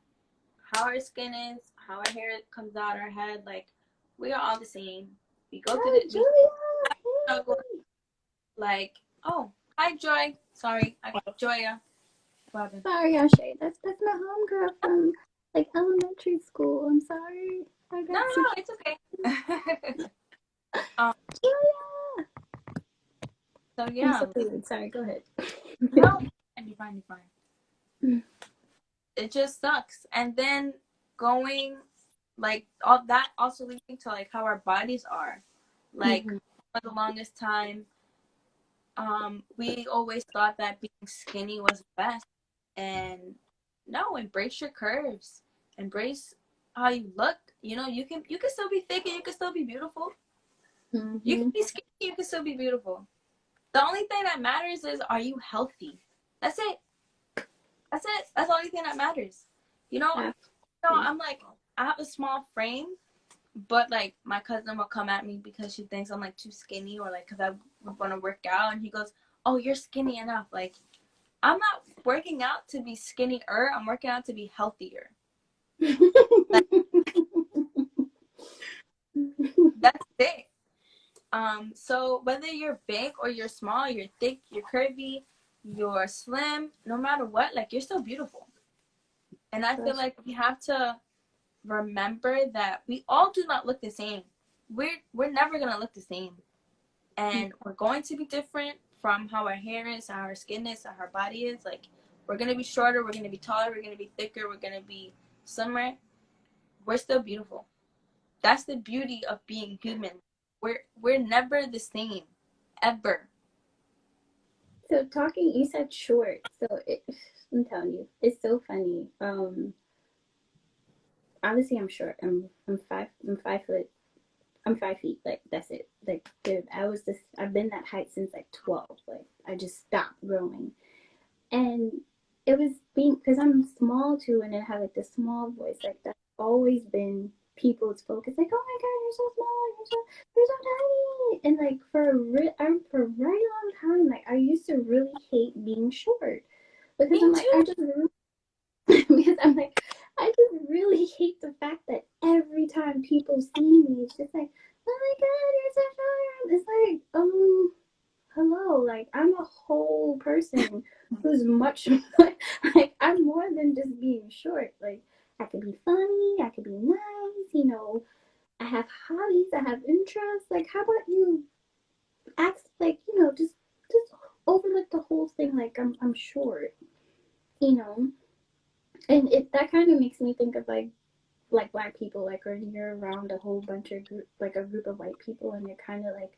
How our skin is, how our hair comes out our head, like we are all the same. We go through struggle. Like, oh, hi Joy. Sorry, Joya. Sorry, Ashay. That's my homegirl from elementary school. I'm sorry. No, it's okay. So yeah. Sorry, go ahead. No, you're fine. It just sucks. And then going all that also leading to how our bodies are. For the longest time, we always thought that being skinny was best. And no, embrace your curves. Embrace how you look. You can still be thick and you can still be beautiful. You can be skinny, you can still be beautiful. The only thing that matters is, are you healthy? That's it. That's the only thing that matters. I'm I have a small frame, but my cousin will come at me because she thinks I'm too skinny, or because I want to work out, and he goes, "Oh, you're skinny enough." I'm not working out to be skinnier. I'm working out to be healthier. That's it. So whether you're big or you're small, you're thick, you're curvy, you're slim, no matter what, like, you're still beautiful. And I feel like we have to remember that we all do not look the same. We're never gonna look the same. And we're going to be different from how our hair is, how our skin is, how our body is. Like, we're gonna be shorter, we're gonna be taller, we're gonna be thicker, we're gonna be slimmer. We're still beautiful. That's the beauty of being human. We're never the same, ever. So talking, you said short. So I'm telling you, it's so funny. Obviously I'm short. I'm 5 foot. I'm 5 feet. Like, that's it. Like, dude, I've been that height since like 12. Like, I just stopped growing. And it was being, because I'm small too, and I have like the small voice. Like, that's always been people's focus. Like, oh my God, you're so small. You're so tiny. And like, for a very long time, like, I used to really hate being short. Because Me I'm like, too. I just really because I'm like, I just really hate the fact that every time people see me, it's just like, oh my God, you're so short. It's like, hello, like, I'm a whole person who's much more, like, I'm more than just being short. Like, I could be funny, I could be nice, I have hobbies, I have interests. Like, how about you act like, just overlook the whole thing like I'm short, you know? And that kind of makes me think of like black people, like when you're around a whole bunch of a group of white people, and they're kind of like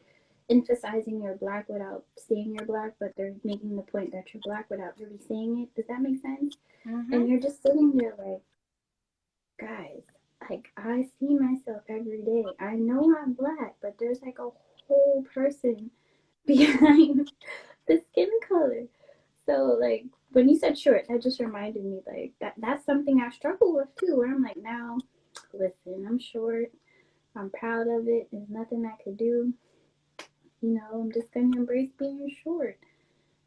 emphasizing you're black without saying you're black, but they're making the point that you're black without really saying it. Does that make sense? And you're just sitting there like, guys, like, I see myself every day. I know I'm black, but there's like a whole person behind the skin color. So, like, when you said short, that just reminded me, like, that's something I struggle with too, where I'm like, now, listen, I'm short. I'm proud of it. There's nothing I could do. I'm just gonna embrace being short.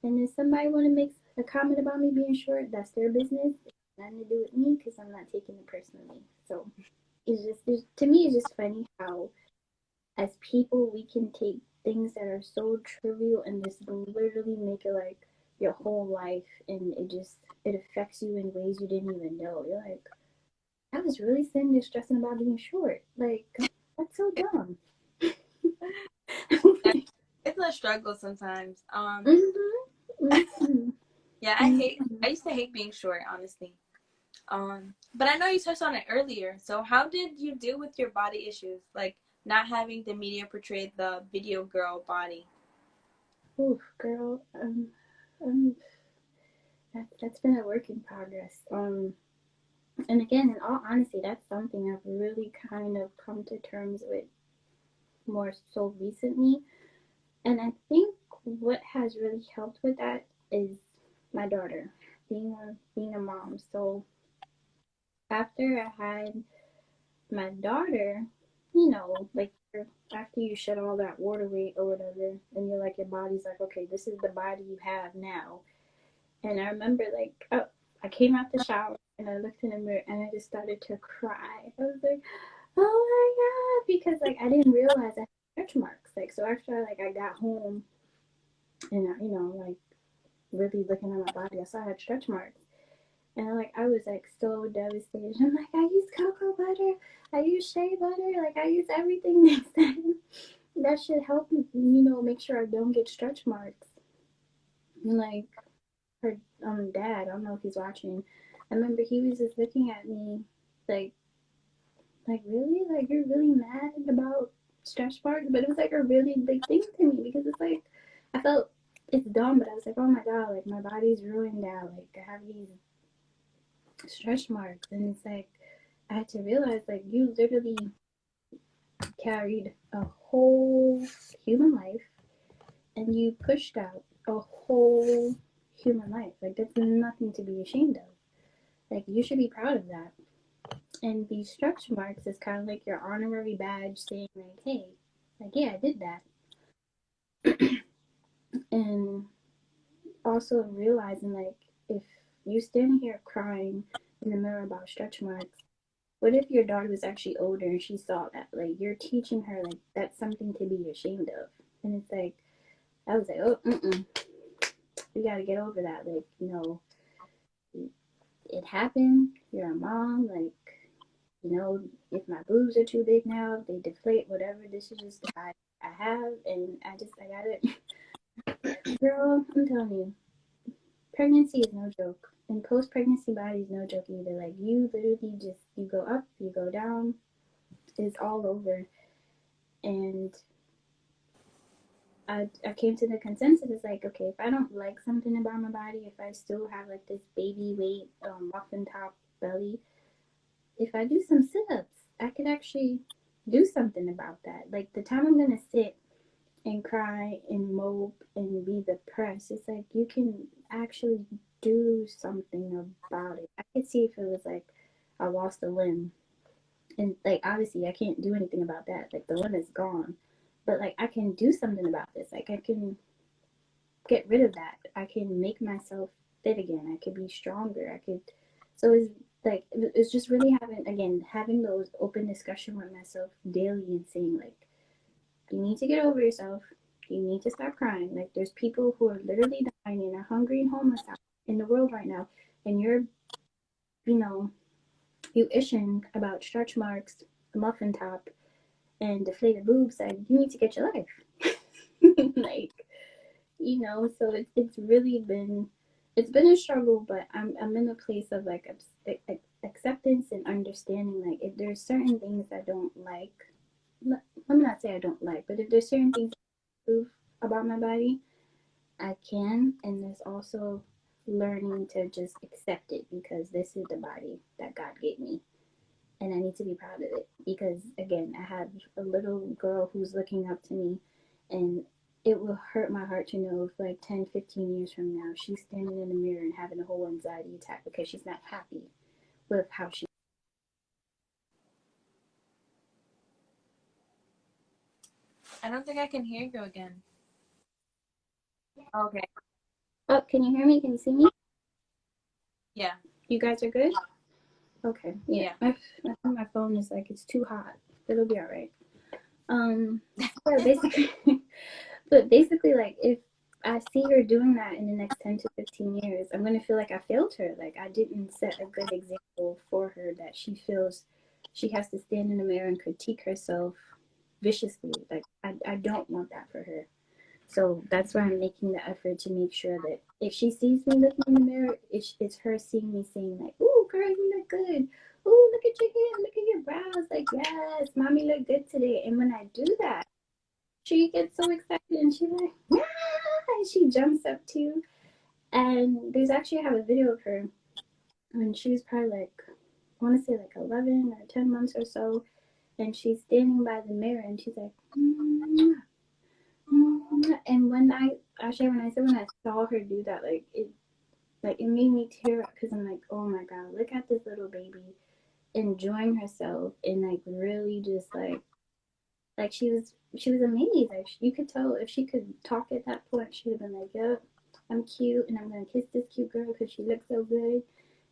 And if somebody want to make a comment about me being short, that's their business. It's nothing to do with me, because I'm not taking it personally. So to me, it's just funny how, as people, we can take things that are so trivial and just literally make it like your whole life, and it affects you in ways you didn't even know. You're like, I was really sitting there stressing about being short. Like, that's so dumb. It's a struggle sometimes. Mm-hmm. Yeah, I used to hate being short, honestly. But I know you touched on it earlier. So how did you deal with your body issues, like not having the media portray the video girl body? Oof, girl. Um, that's been a work in progress. And again, in all honesty, that's something I've really kind of come to terms with more so recently. And I think what has really helped with that is my daughter, being a mom. So after I had my daughter, like, after you shed all that water weight or whatever, and you're like, your body's like, okay, this is the body you have now. And I remember, like, I came out the shower and I looked in the mirror and I just started to cry. I was like, oh my God, because like I didn't realize I had stretch marks. Like, so after I got home and like, really looking at my body, I saw I had stretch marks. And like, I was like so devastated. I'm like, I use cocoa butter, I use shea butter, like, I use everything they said that should help me, make sure I don't get stretch marks. And like, her dad, I don't know if he's watching. I remember he was just looking at me like, really, like, you're really mad about stretch marks, but it was like a really big thing to me, because it's like, I felt, it's dumb, but I was like, oh my God, like, my body's ruined now. Like, I have these stretch marks, and it's like, I had to realize, like, you literally carried a whole human life, and you pushed out a whole human life. Like, that's nothing to be ashamed of. Like, you should be proud of that. And these stretch marks is kind of like your honorary badge saying, like, hey, like, yeah, I did that. And also realizing, like, if you stand here crying in the mirror about stretch marks, what if your daughter was actually older and she saw that? Like, you're teaching her, like, that's something to be ashamed of. And it's like, I was like, oh, we gotta get over that. Like, it happened. You're a mom. Like, if my boobs are too big now, they deflate, whatever. This is just the body I have. And I got it. Girl, I'm telling you, pregnancy is no joke. And post-pregnancy body is no joke either. Like, you literally just, you go up, you go down. It's all over. And I came to the consensus. It's like, okay, if I don't like something about my body, if I still have like this baby weight, muffin top belly, if I do some sit-ups, I could actually do something about that. Like, the time I'm gonna sit and cry and mope and be depressed, it's like you can actually do something about it. I could see if it was like I lost a limb, and like obviously I can't do anything about that. Like, the limb is gone, but like I can do something about this. Like, I can get rid of that. I can make myself fit again. I could be stronger. I could. So it's like, it's just really having those open discussion with myself daily and saying, like, you need to get over yourself. You need to stop crying. Like, there's people who are literally dying and are hungry and homeless out in the world right now, and you know you ishing about stretch marks, a muffin top, and deflated boobs. Like, you need to get your life. Like, so it's really been, it's been a struggle, but I'm in a place of like acceptance and understanding. Like, if there's certain things I don't like, let me not say I don't like, but if there's certain things I improve about my body, I can. And there's also learning to just accept it, because this is the body that God gave me, and I need to be proud of it. Because again, I have a little girl who's looking up to me, and it will hurt my heart to know if like 10, 15 years from now, she's standing in the mirror and having a whole anxiety attack because she's not happy with how she. I don't think I can hear you again. Okay. Oh, can you hear me? Can you see me? Yeah. You guys are good? Okay. Yeah. I think my phone is like, it's too hot. It'll be all right. Yeah, basically, but basically, like, if I see her doing that in the next 10 to 15 years, I'm going to feel like I failed her. Like, I didn't set a good example for her, that she feels she has to stand in the mirror and critique herself viciously. Like, I don't want that for her. So that's why I'm making the effort to make sure that if she sees me looking in the mirror, it's her seeing me saying, like, "Ooh, girl, you look good. Ooh, look at your hair, look at your brows. Like, yes, mommy look good today." And when I do that, she gets so excited and she's like, "Yeah!" And she jumps up too. And there's actually, I have a video of her when she was probably like, I want to say like 11 or 10 months or so. And she's standing by the mirror and she's like, and when I saw her do that, like it made me tear up, because I'm like, oh my God, look at this little baby enjoying herself, and like really just like she was amazed. Like, you could tell if she could talk at that point, she would have been like, yep, I'm cute and I'm gonna kiss this cute girl because she looks so good.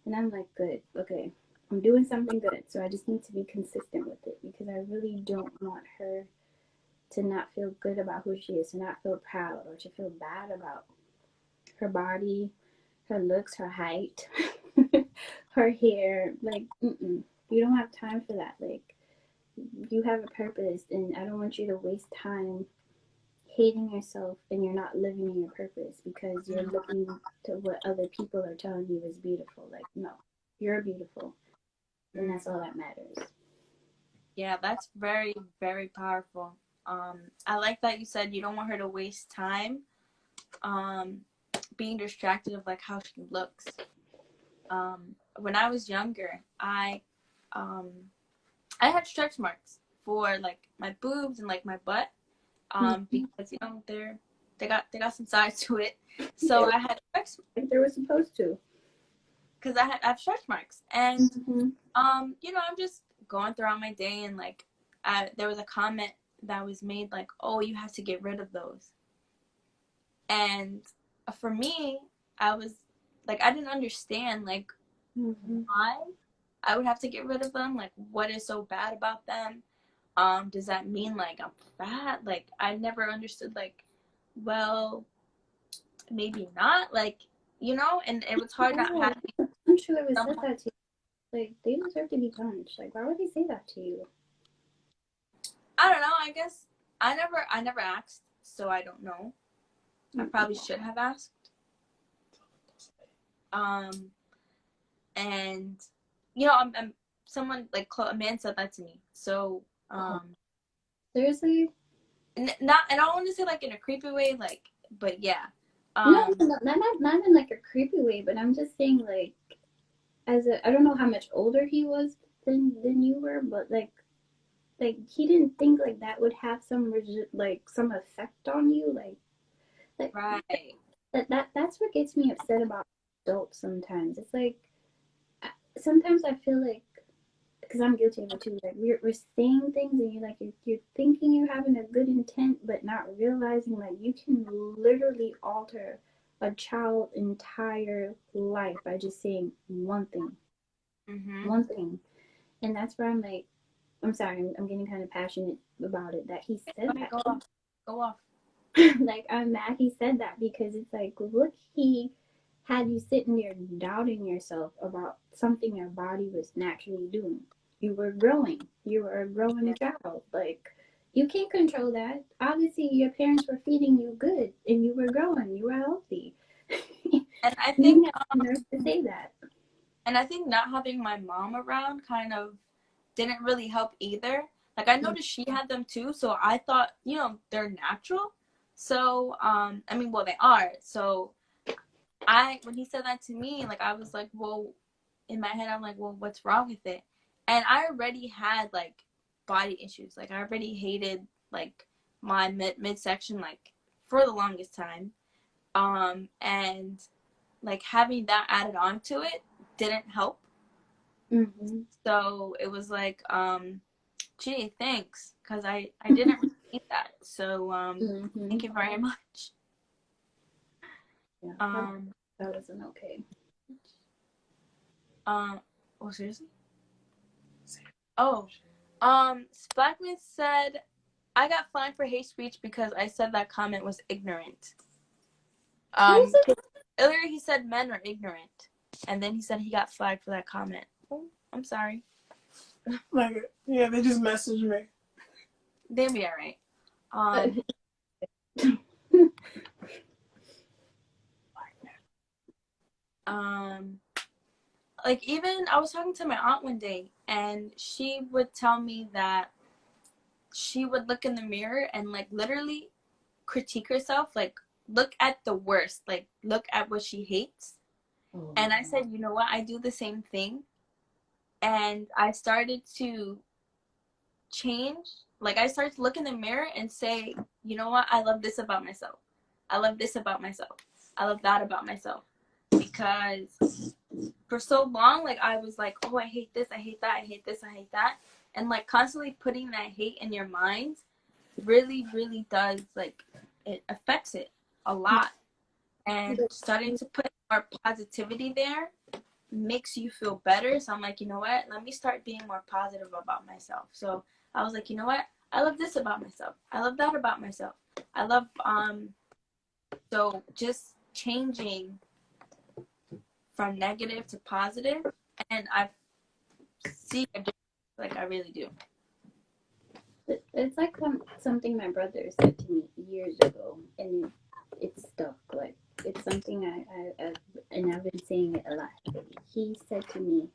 And I'm like, good, okay, I'm doing something good. So I just need to be consistent with it, because I really don't want her to not feel good about who she is, to not feel proud, or to feel bad about her body, her looks, her height, her hair. Like, you don't have time for that. Like, you have a purpose, and I don't want you to waste time hating yourself and you're not living in your purpose because you're looking to what other people are telling you is beautiful. Like, no, you're beautiful, and that's all that matters. Yeah, that's very, very powerful. I like that you said you don't want her to waste time being distracted of like how she looks. When I was younger, I had stretch marks for like my boobs and like my butt, because they got some size to it. So I had stretch, Like they were supposed to. because I have stretch marks, and I'm just going throughout my day, and like there was a comment that was made like, oh, you have to get rid of those. And for me, I was like, I didn't understand like why I would have to get rid of them. Like, what is so bad about them? Does that mean like I'm fat? Like, I never understood like, well, maybe not. Like, and it was hard not Oh, having I'm sure it was said someone. that to you. Like, they deserve to be punished. Like, why would they say that to you? I don't know. I guess I never asked, so I don't know. I probably should have asked. Um, and I'm someone like a man said that to me. So Seriously? not, and I don't want to say like in a creepy way, like, but yeah. No, Um, not in like a creepy way, but I'm just saying like I don't know how much older he was than you were, but like he didn't think like that would have like some effect on you, like right. that's what gets me upset about adults sometimes. It's like sometimes I feel like because I'm guilty of it too. Like we're saying things and you're thinking you're having a good intent, but not realizing like you can literally alter a child's entire life by just saying Mm-hmm. one thing, and that's where I'm like, I'm sorry, I'm getting kind of passionate about it that he said Okay, that. go off. Go off. Like I'm mad he said that because it's like, look, he had you sitting there doubting yourself about something your body was naturally doing. You were growing. You were a growing child. Like you can't control that. Obviously, your parents were feeding you good, and you were growing. You were healthy. And I You think have the nerve to say that. and I think not having my mom around kind of didn't really help either. Like I noticed she had them too, so I thought, they're natural. So, I mean, well, they are. So when he said that to me, like I was like, well, in my head, I'm like, well, what's wrong with it? And I already had like body issues. Like I already hated like my midsection like for the longest time. And like having that added on to it didn't help. Mm-hmm. So it was like, gee, thanks, because I didn't receive that. So Mm-hmm. thank you very much. Yeah, Um, that wasn't okay. oh seriously? Oh, Blackman said I got fined for hate speech because I said that comment was ignorant. Seriously? Earlier he said men are ignorant, and then he said he got flagged for that comment. Oh, I'm sorry. Like, yeah, they just messaged me. They'll be alright. Um, like even I was talking to my aunt one day, and she would tell me that she would look in the mirror and like literally critique herself, like look at the worst, like look at what she hates. Oh, And I said, you know what? I do the same thing, and I started to change. Like I started to look in the mirror and say, you know what? I love this about myself. I love this about myself. I love that about myself. Because for so long, like I was like, oh, I hate this, I hate that, I hate this, I hate that. And like constantly putting that hate in your mind really, really does, like, it affects it a lot. And starting to put more positivity there makes you feel better. So I'm like, you know what? Let me start being more positive about myself. So I was like, you know what? I love this about myself. I love that about myself. I love so just changing from negative to positive, and I see a difference. Like I really do. It's like something my brother said to me years ago, and it stuck. Like it's something and I've been saying it a lot. He said to me,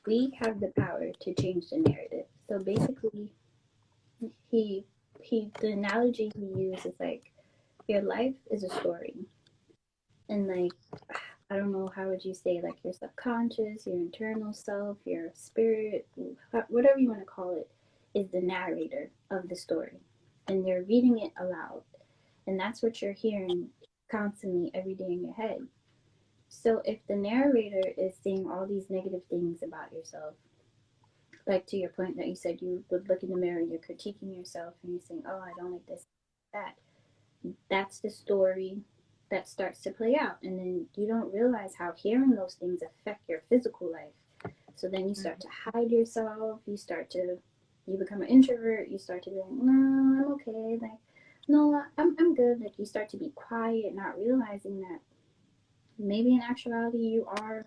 "We have the power to change the narrative." So basically, he the analogy he used is like your life is a story, and like I don't know how would you say like your subconscious, your internal self, your spirit, whatever you want to call it, is the narrator of the story, and they're reading it aloud, and that's what you're hearing constantly every day in your head. So if the narrator is saying all these negative things about yourself, like to your point that you said you would look in the mirror, you're critiquing yourself, and you're saying, "Oh, I don't like this, that." That's the story that starts to play out. And then you don't realize how hearing those things affect your physical life. So then you start to hide yourself. You become an introvert. You start to be like, no, I'm okay. Like, no, I'm good. Like, you start to be quiet, not realizing that maybe in actuality you are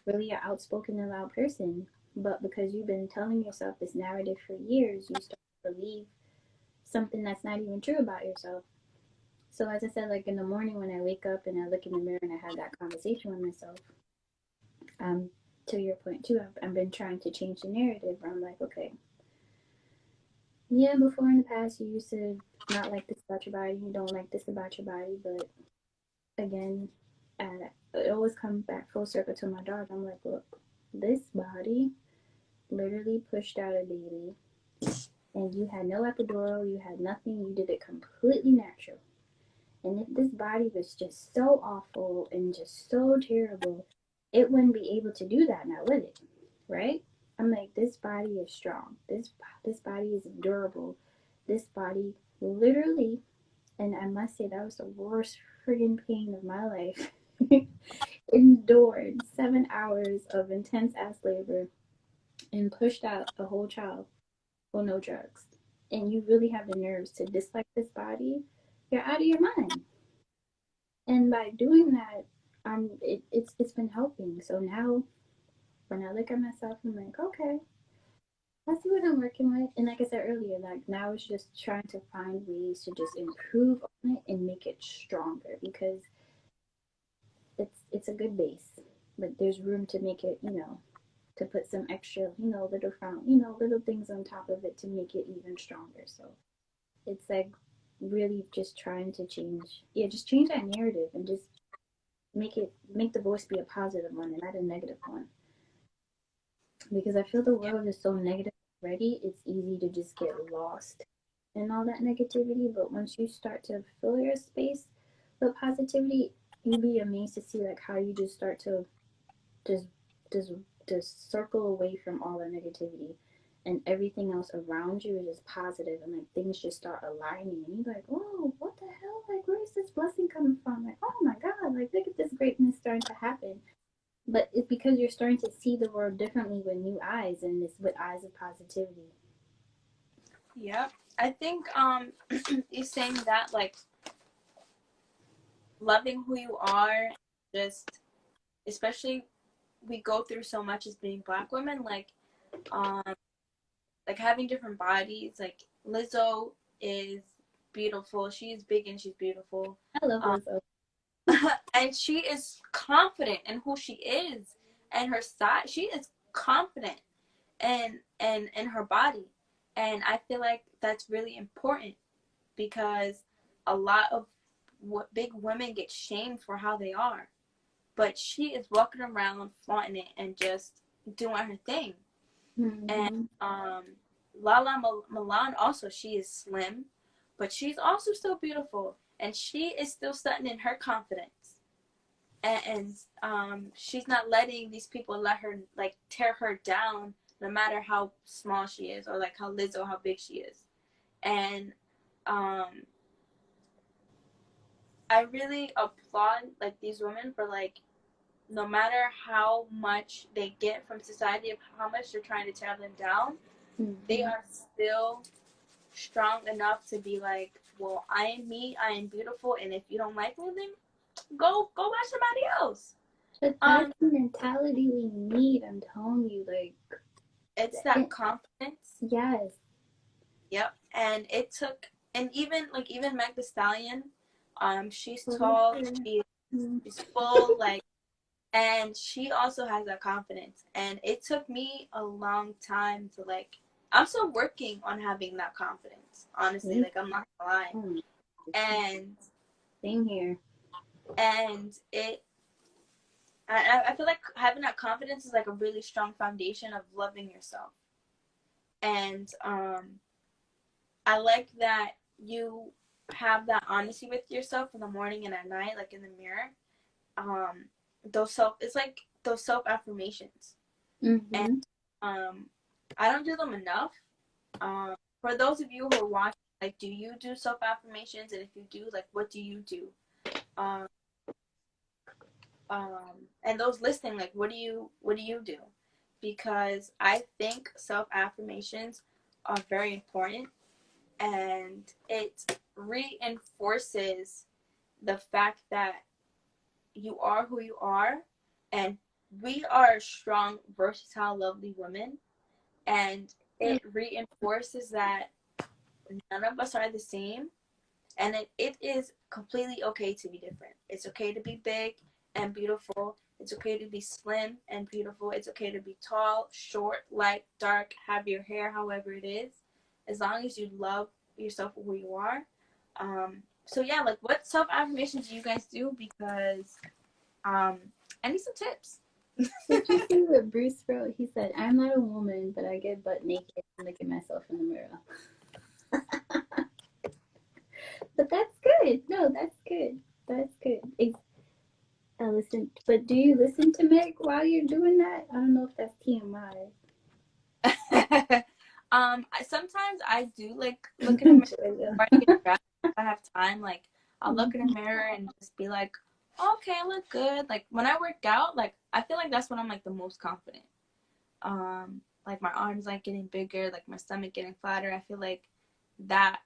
really an outspoken and loud person. But because you've been telling yourself this narrative for years, you start to believe something that's not even true about yourself. So as I said, like in the morning when I wake up and I look in the mirror and I have that conversation with myself, um, to your point too, I've been trying to change the narrative where I'm like, okay, yeah, before in the past you used to not like this about your body, you don't like this about your body, but again, it always comes back full circle to my daughter. I'm like, look, this body literally pushed out a baby, and you had no epidural, you had nothing, you did it completely natural. And if this body was just so awful and just so terrible, it wouldn't be able to do that now, would it? Right? I'm like, this body is strong. This body is durable. This body literally, and I must say that was the worst friggin' pain of my life. Endured 7 hours of intense ass labor and pushed out a whole child with no drugs. And you really have the nerves to dislike this body, you're out of your mind. And by doing that, it's been helping. So now when I look at myself, I'm like, okay, I see what I'm working with. And like I said earlier, like now it's just trying to find ways to just improve on it and make it stronger, because it's a good base, but there's room to make it, to put some extra, little things on top of it to make it even stronger. So it's like really just trying to just change that narrative and just make the voice be a positive one and not a negative one. Because I feel the world is so negative already, it's easy to just get lost in all that negativity. But once you start to fill your space with positivity, you'd be amazed to see like how you just start to just just just circle away from all the negativity, and everything else around you is just positive, and like things just start aligning, and you're like, oh, what the hell, like where is this blessing coming from? Like, oh my god, like look at this greatness starting to happen. But it's because you're starting to see the world differently with new eyes, and this with eyes of positivity. Yep. I think you saying that, like, loving who you are, just especially we go through so much as being Black women, um like having different bodies. Like Lizzo is beautiful. She's big and she's beautiful. I love Lizzo. And she is confident in who she is and her size. She is confident in her body. And I feel like that's really important, because a lot of big women get shamed for how they are. But she is walking around flaunting it and just doing her thing. Mm-hmm. And Lala Milan also, she is slim, but she's also still beautiful, and she is still stunting in her confidence. And she's not letting these people let her like tear her down, no matter how small she is, or like how Lizzo, how big she is. And I really applaud like these women for like, no matter how much they get from society, of how much they're trying to tear them down, they are still strong enough to be like, well, I am me, I am beautiful, and if you don't like me, then go watch somebody else. But that's the mentality we need. I'm telling you, like, it's that confidence. Yes. Yep. And it took, and even Meg Thee Stallion, she's tall, she's full, like, and she also has that confidence. And it took me a long time to like, I'm still working on having that confidence, honestly. Like, I'm not gonna lie. And same here. And I feel like having that confidence is like a really strong foundation of loving yourself. And I like that you have that honesty with yourself in the morning and at night, like in the mirror. It's like those self affirmations. And I don't do them enough. For those of you who are watching, like, do you do self affirmations? And if you do, like, what do you do? And those listening, like, what do you do? Because I think self affirmations are very important, and it reinforces the fact that you are who you are, and we are strong, versatile, lovely women, and it reinforces that none of us are the same, and it is completely okay to be different. It's okay to be big and beautiful. It's okay to be slim and beautiful. It's okay to be tall, short, light, dark, have your hair however it is, as long as you love yourself for who you are. So yeah, like, what self affirmations do you guys do? Because I need some tips. Did you see what Bruce wrote? He said, "I'm not a woman, but I get butt naked and look at myself in the mirror." But that's good. No, that's good. That's good. I listen, but do you listen to Meg while you're doing that? I don't know if that's TMI. Sometimes I do, like, look in the mirror before I get dressed. If I have time, like, I'll look in the mirror and just be like, okay, I look good. Like, when I work out, like, I feel like that's when I'm, like, the most confident. Like, my arms, like, getting bigger, like, my stomach getting flatter. I feel like that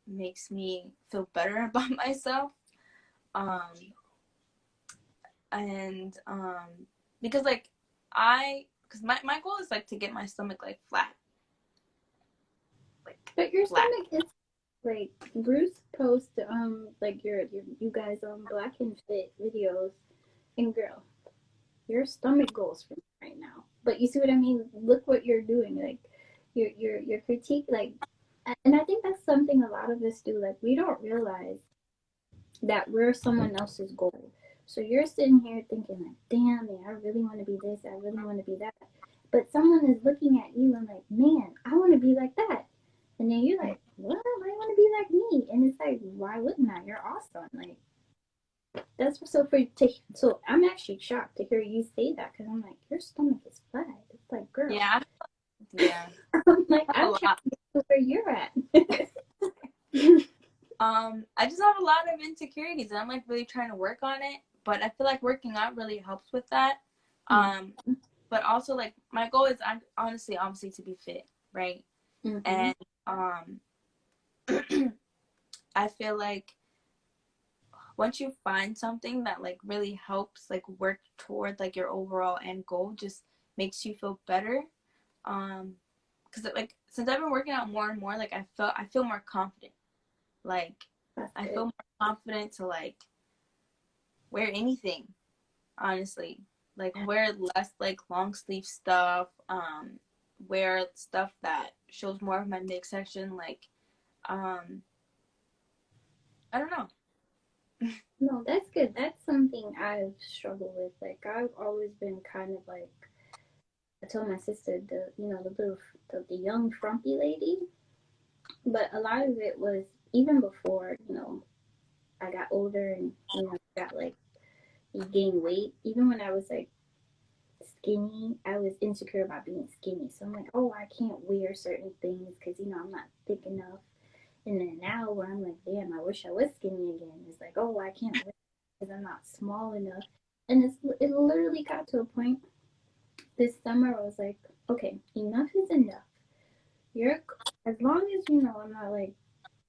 makes me feel better about myself. And because, like, because my goal is, like, to get my stomach, like, flat. Like, but your flat. stomach is like Bruce posts like your you guys Black and Fit videos, and girl, your stomach goes from right now. But you see what I mean? Look what you're doing, like your critique, like, and I think that's something a lot of us do. Like, we don't realize that we're someone else's goal. So you're sitting here thinking like, damn, man, I really want to be this, I really want to be that. But someone is looking at you and like, man, I want to be like that. And then you're like, what? I want to be like me. And it's like, why wouldn't I? You're awesome. Like, that's so so I'm actually shocked to hear you say that, because I'm like, your stomach is flat. It's like, girl. Yeah. Yeah. I'm like, I'm trying to get to where you're at. I just have a lot of insecurities, and I'm, like, really trying to work on it. But I feel like working out really helps with that. But also, like, my goal is, honestly, obviously, to be fit, right? And I feel like once you find something that, like, really helps, like, work toward, like, your overall end goal, just makes you feel better. Because, like, since I've been working out more and more, like, I feel more confident. Like, I feel more confident to, like, wear anything, honestly. Like, wear less, like, long sleeve stuff, wear stuff that shows more of my midsection, like, I don't know. No, that's good. That's something I've struggled with. Like, I've always been kind of like, I told my sister, the young frumpy lady. But a lot of it was even before, I got older and, got like, you gain weight. Even when I was like skinny, I was insecure about being skinny. So I'm like, oh, I can't wear certain things because, I'm not thick enough. And then now where I'm like, damn, I wish I was skinny again. It's like, oh, I can't wear because I'm not small enough. And it literally got to a point this summer I was like, okay, enough is enough. You're as long as I'm not like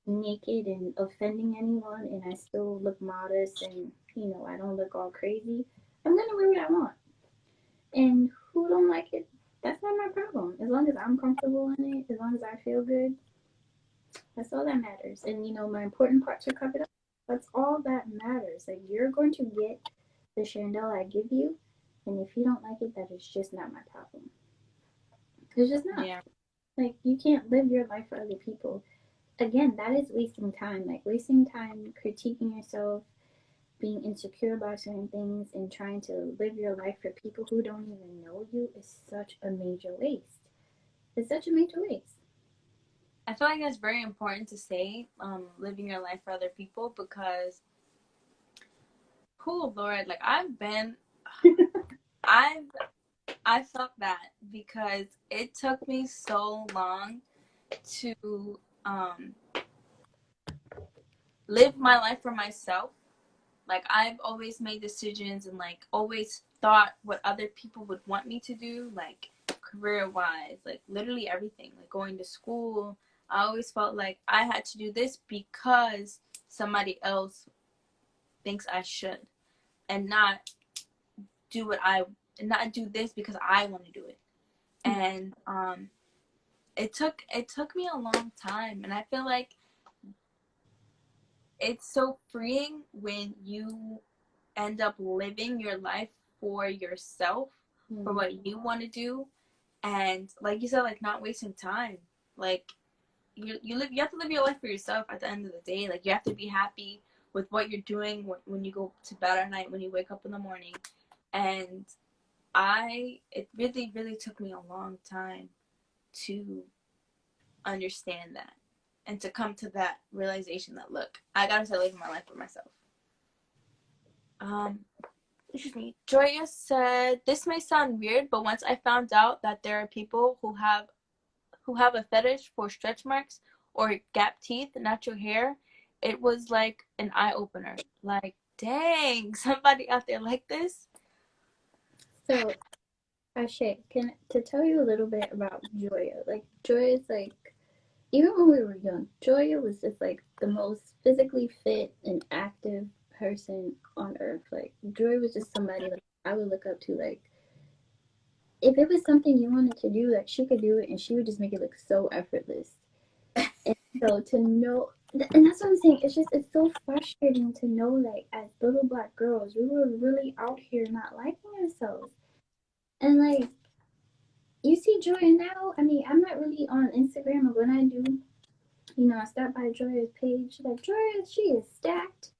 naked and offending anyone, and I still look modest, and I don't look all crazy, I'm gonna wear what I want. And who don't like it, that's not my problem. As long as I'm comfortable in it, as long as I feel good, that's all that matters. And my important parts are covered up. That's all that matters. Like, you're going to get the Shandel I give you, and if you don't like it, that is just not my problem. It's just not. Yeah. Like, you can't live your life for other people. Again, that is wasting time. Like, wasting time critiquing yourself, being insecure about certain things, and trying to live your life for people who don't even know you is such a major waste. It's such a major waste. I feel like that's very important to say, living your life for other people, because, oh Lord, like, I felt that because it took me so long to live my life for myself, Like, I've always made decisions and, like, always thought what other people would want me to do, like, career-wise, like, literally everything. Like, going to school, I always felt like I had to do this because somebody else thinks I should, and not not do this because I want to do it. And it took me a long time, and I feel like it's so freeing when you end up living your life for yourself, for what you want to do, and like you said, like, not wasting time. Like, you have to live your life for yourself at the end of the day. Like, you have to be happy with what you're doing when you go to bed at night, when you wake up in the morning. And it really, really took me a long time to understand that, and to come to that realization that, look, I gotta start living my life for myself. Excuse me. Joya said, this may sound weird, but once I found out that there are people who have a fetish for stretch marks or gap teeth, natural hair, it was like an eye opener. Like, dang, somebody out there like this. So, Ashay, to tell you a little bit about Joya. Like, Joya is like, even when we were young, Joya was just like the most physically fit and active person on earth. Like, Joya was just somebody like I would look up to. Like, if it was something you wanted to do, like, she could do it, and she would just make it look so effortless. And so to know, and that's what I'm saying. It's so frustrating to know, like, as little black girls, we were really out here not liking ourselves. And like, you see Joya now. I mean, I'm not really on Instagram, but when I do, I stop by Joya's page. Like, Joya, she is stacked.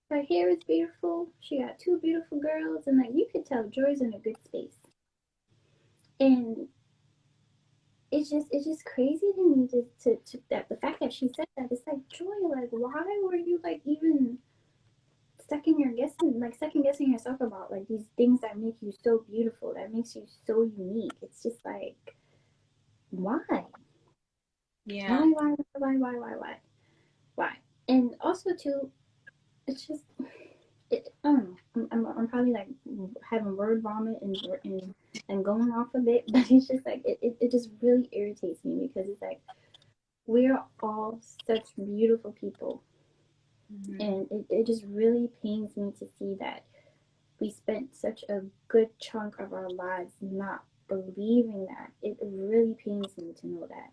Her hair is beautiful. She got two beautiful girls, and like, you could tell Joya's in a good space. And it's just crazy to me to that the fact that she said that. It's like, Joya, like, why were you like even second guessing yourself about like these things that make you so beautiful, that makes you so unique? It's just like, why? Yeah. Why? And also too, it's just, I don't know. I'm probably like having word vomit and going off of it, but it's just like it just really irritates me, because it's like, we're all such beautiful people. And it just really pains me to see that we spent such a good chunk of our lives not believing that. It really pains me to know that.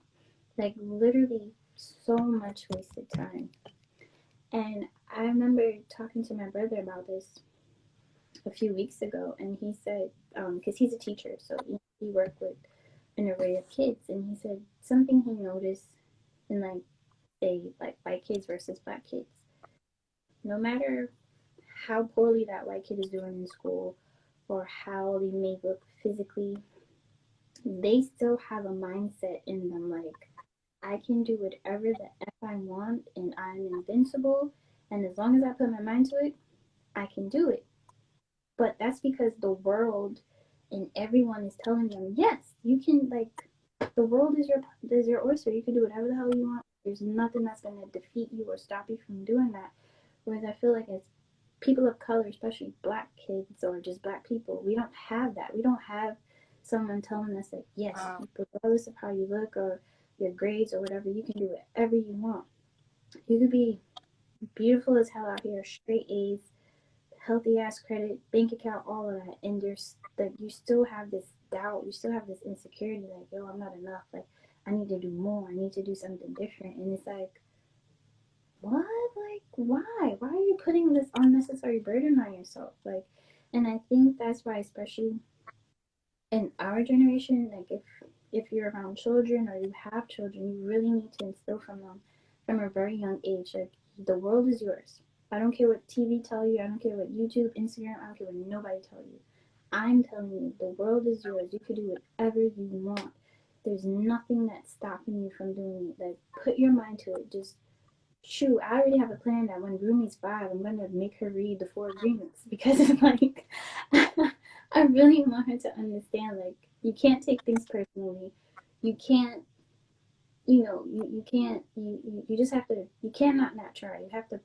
Like, literally, so much wasted time. And I remember talking to my brother about this a few weeks ago, and he said, because he's a teacher, so he worked with an array of kids, and he said something he noticed in, like, say, like, white kids versus black kids. No matter how poorly that white kid is doing in school, or how they may look physically, they still have a mindset in them like, I can do whatever the F I want, and I'm invincible, and as long as I put my mind to it, I can do it. But that's because the world and everyone is telling them, yes, you can, like, the world is your oyster. You can do whatever the hell you want. There's nothing that's gonna defeat you or stop you from doing that. Whereas I feel like, as people of color, especially black kids or just black people, we don't have that. We don't have someone telling us that, yes, regardless of how you look or your grades or whatever, you can do whatever you want. You could be beautiful as hell out here, straight A's, healthy ass credit, bank account, all of that, and there's like, you still have this doubt, you still have this insecurity, like, yo, I'm not enough, like, I need to do more, I need to do something different. And it's like, what? Like, why are you putting this unnecessary burden on yourself? Like, and I think that's why, especially in our generation, like, if you're around children or you have children, you really need to instill from a very young age, like, the world is yours. I don't care what TV tell you, I don't care what YouTube, Instagram, I don't care what nobody tell you. I'm telling you, the world is yours. You can do whatever you want. There's nothing that's stopping you from doing it. Like, put your mind to it. Just shoot. I already have a plan that when Rumi's 5, I'm gonna make her read the 4 Agreements, because it's like, I really want her to understand, like, you can't take things personally. You can't, you can't, you just have to, you cannot not try. You have to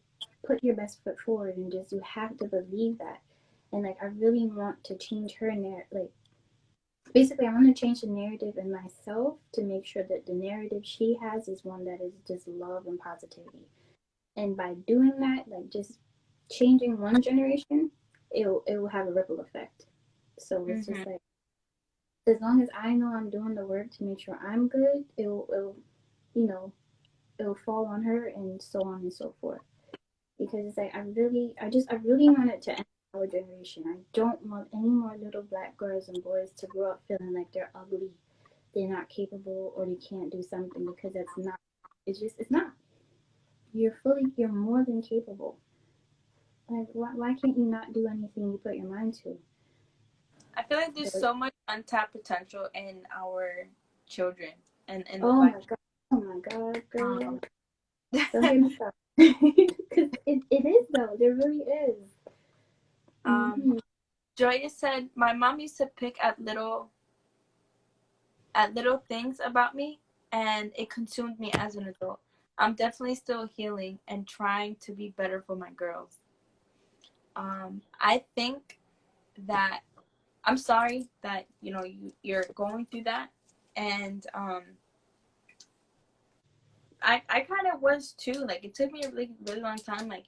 put your best foot forward and just you have to believe that. And like I really want to change her like basically I want to change the narrative in myself to make sure that the narrative she has is one that is just love and positivity. And by doing that, like just changing one generation, it will have a ripple effect. So it's Mm-hmm. just like as long as I know I'm doing the work to make sure I'm good, it'll you know it'll fall on her and so on and so forth. Because it's like I really want it to end our generation. I don't want any more little black girls and boys to grow up feeling like they're ugly, they're not capable, or they can't do something because that's not. It's not. You're more than capable. Like why can't you not do anything you put your mind to? I feel like there's So, so much untapped potential in our children and in the oh black. my god, oh my god, girl, Um, don't get me started. Because it is though. There really is. um, Mm-hmm. Joya said my mom used to pick at little things about me, and it consumed me as an adult. I'm definitely still healing and trying to be better for my girls. I think that I'm sorry that you're going through that, and I kind of was too. Like it took me a really really long time. Like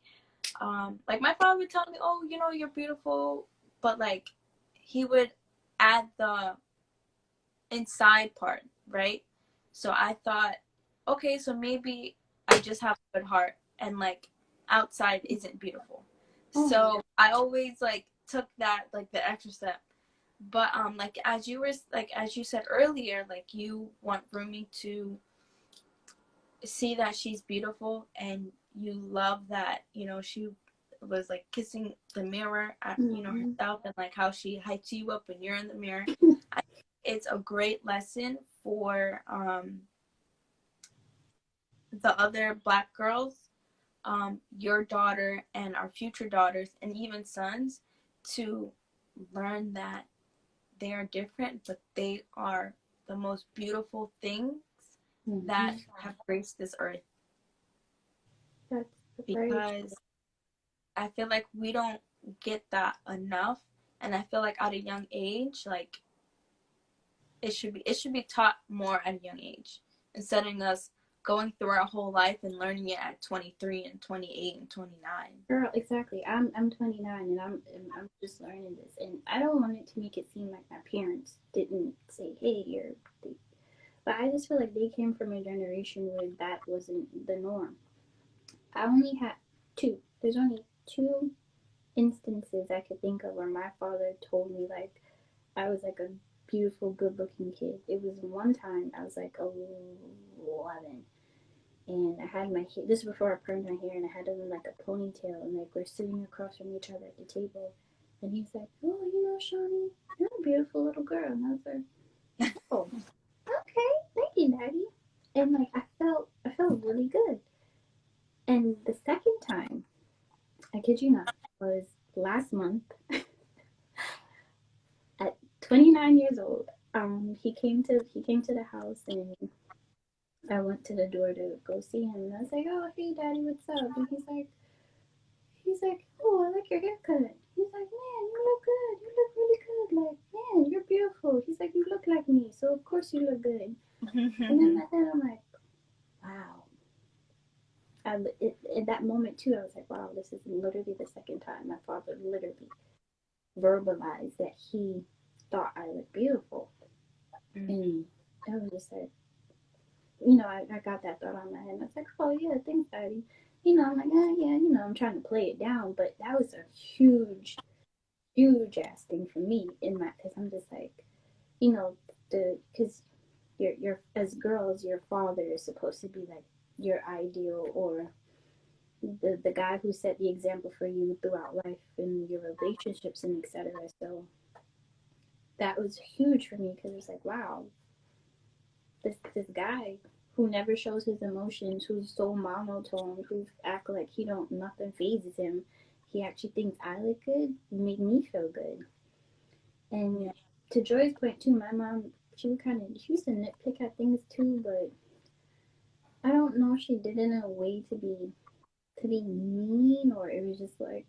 my father would tell me, "Oh, you're beautiful," but like he would add the inside part, right? So I thought, okay, so maybe I just have a good heart, and like outside isn't beautiful. Oh my So I always like took that like the extra step. But like as you said earlier, like you want Rumi to see that she's beautiful, and you love that she was like kissing the mirror at god. Mm-hmm. herself, and like how she hypes you up when you're in the mirror. I think it's a great lesson for the other black girls, your daughter and our future daughters and even sons, to learn that they are different, but they are the most beautiful things Mm-hmm. that have graced this earth. That's very true. Because I feel like we don't get that enough, and I feel like at a young age, like it should be taught more at a young age, instead of us going through our whole life and learning it at 23 and 28 and 29. Girl, exactly. I'm 29 and I'm just learning this, and I don't want it to make it seem like my parents didn't say, "Hey, you're," but I just feel like they came from a generation where that wasn't the norm. I only had two. There's only two instances I could think of where my father told me like I was like a beautiful, good-looking kid. It was one time I was like 11, and I had my hair. This is before I permed my hair, and I had it in like a ponytail, and like we're sitting across from each other at the table, and he's like, "Oh, Shawnee, you're a beautiful little girl," and I was like, "Oh, okay, thank you, Daddy." And like I felt really good. And the second time, I kid you not, was last month at 29 years old. He came to the house, and I went to the door to go see him, and I was like, "Oh, hey, Daddy, what's up?" And he's like, "Oh, I like your haircut." He's like, "Man, you look good. You look really good. Like, man, you're beautiful." He's like, "You look like me, so of course you look good." And in my head, I'm like, wow. In that moment too, I was like, wow, this is literally the second time my father literally verbalized that he thought I looked beautiful. And I was just like, I got that thought on my head. And I was like, oh yeah, thanks, Daddy. I'm like, yeah, I'm trying to play it down, but that was a huge, huge ass thing for me because I'm just like, because you're as girls, your father is supposed to be like your ideal, or the guy who set the example for you throughout life and your relationships and etc. So that was huge for me because it was like, wow, this guy who never shows his emotions, who's so monotone, who act like he don't nothing phases him. He actually thinks I look good, made me feel good. And Yeah. to Joy's point too, my mom, she used to nitpick at things too, but I don't know if she did it in a way to be to be mean, or it was just like,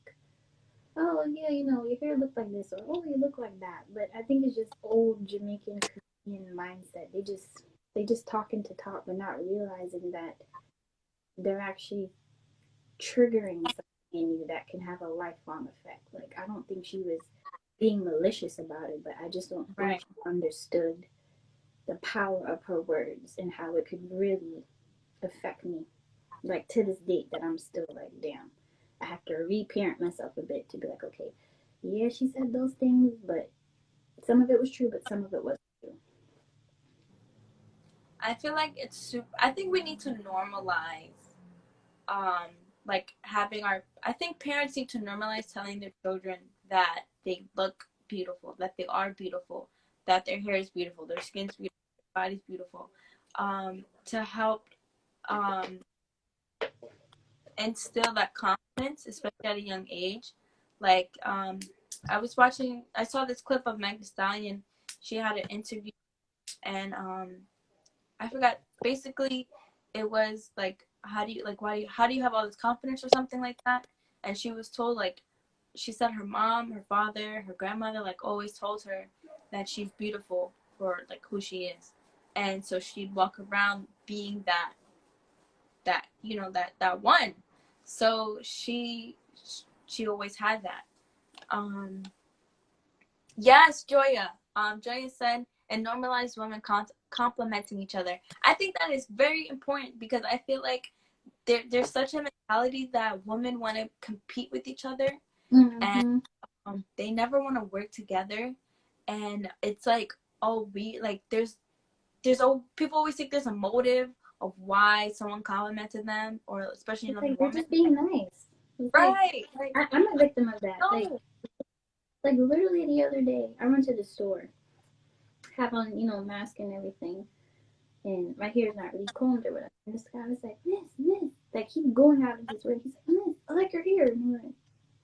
oh yeah, your hair look like this, or oh, you look like that. But I think it's just old Jamaican Caribbean mindset. They just talking to talk, but not realizing that they're actually triggering something in you that can have a lifelong effect. Like, I don't think she was being malicious about it, but I just don't think Right. she understood the power of her words and how it could really affect me. Like, to this date, that I'm still like, damn, I have to reparent myself a bit to be like, okay, yeah, she said those things, but some of it was true, but some of it wasn't true. I feel like it's super. I think we need to normalize, um, like having our. I think parents need to normalize telling their children that they look beautiful, that they are beautiful, that their hair is beautiful, their skin's beautiful, their body's beautiful, to help um, instill that confidence, especially at a young age. Like, I saw this clip of Meg Thee Stallion. She had an interview, and I forgot. Basically, it was like, how do you have all this confidence or something like that? And she was told, like, she said her mom, her father, her grandmother, like, always told her that she's beautiful for like who she is, and so she'd walk around being that one. So she always had that. Um, yes, Joya. Joya said, and normalize women complimenting each other. I think that is very important because I feel like there's such a mentality that women want to compete with each other, and Mm-hmm. they never want to work together. And it's like, oh, we like there's people always think there's a motive of why someone complimented them, or especially It's another like they're woman. just being nice. It's like Right. Like, I'm a victim of that. no. Like literally the other day, I went to the store, have on mask and everything, and my hair is not really combed or whatever. And this guy was like, Miss, like he's going out of his way. He's like, Miss, I like your hair. And I'm like,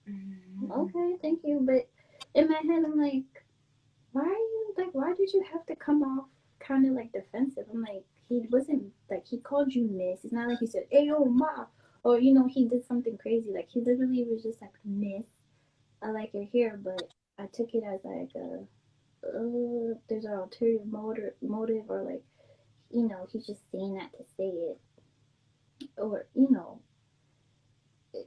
Mhm. okay, thank you. But in my head, I'm like, why are you like? Why did you have to come off kind of like defensive? I'm like, he wasn't like he called you Miss. It's not like he said, "Hey, yo, ma," or he did something crazy. Like he literally was just like, Miss, I like your hair, but I took it as like there's an ulterior motive, or like he's just saying that to say it, or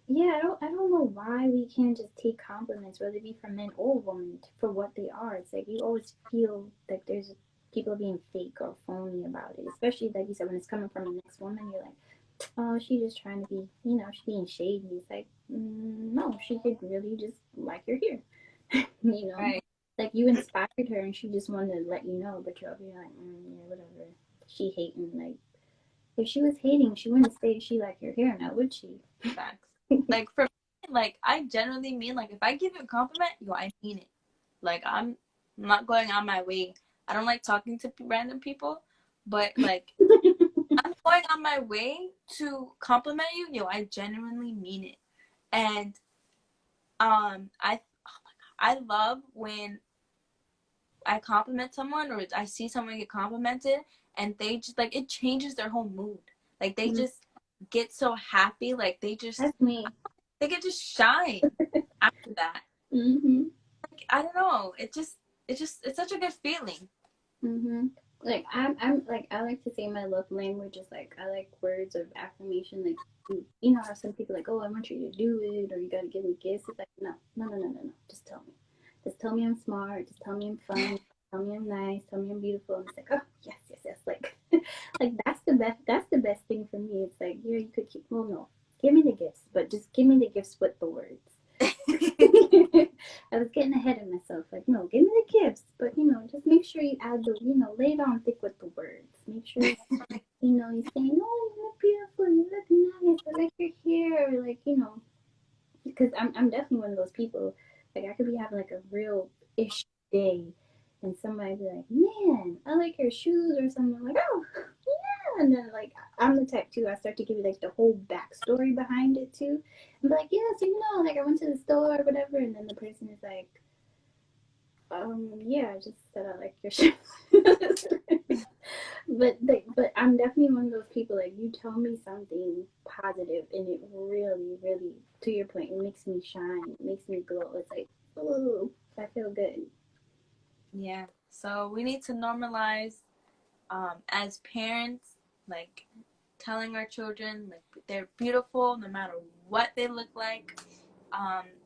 yeah, I don't know why we can't just take compliments, whether it be from men or women, for what they are. It's like you always feel like there's people being fake or phony about it, especially like you said when it's coming from the next woman. You're like, oh, she's just trying to be, she's being shady. It's like, no, she could really just like your hair, you know. Right. Like you inspired her, and she just wanted to let you know, but you're over here like, yeah, whatever. She hating. Like if she was hating, she wouldn't say she liked your hair now, would she? Facts. Like for me, like I generally mean, like if I give you a compliment, yo, I mean it. Like I'm not going on my way. I don't like talking to random people, but like I'm going on my way to compliment you, yo, I genuinely mean it. And I love when I compliment someone or I see someone get complimented and they just like it changes their whole mood. Like they just get so happy, like That's me. they can just shine after that. Mhm. Like, I don't know. It's such a good feeling. Mhm. Like I'm like I like to say my love language is like I like words of affirmation. Like you know how some people like, oh, I want you to do it, or you gotta give me gifts. It's like no. Just tell me. Just tell me I'm smart. Just tell me I'm funny. Tell me I'm nice. Tell me I'm beautiful. And it's like, oh yes. Like like that's the best. That's the best thing for me. It's like yeah, you could keep. Well, no, give me the gifts, but just give me the gifts with the words. I was getting ahead of myself. Like, no, give me the gifts, but just make sure you add the, lay it on thick with the words. Make sure, you're saying, oh, you look beautiful, you look nice, I like your hair, like, because I'm definitely one of those people. Like, I could be having like a real ish day, and somebody be like, man, I like your shoes or something. I'm like, oh, yeah, and then like I'm the type too. I start to give you like the whole backstory behid it too, and be like, yeah, so like I went to the store or whatever, and then the person is like, Yeah, I just said I like your show. But I'm definitely one of those people, like, you tell me something positive and it really, really, to your point, it makes me shine, it makes me glow. It's like, oh, I feel good. Yeah. So we need to normalize, as parents, like telling our children like they're beautiful no matter what they look like.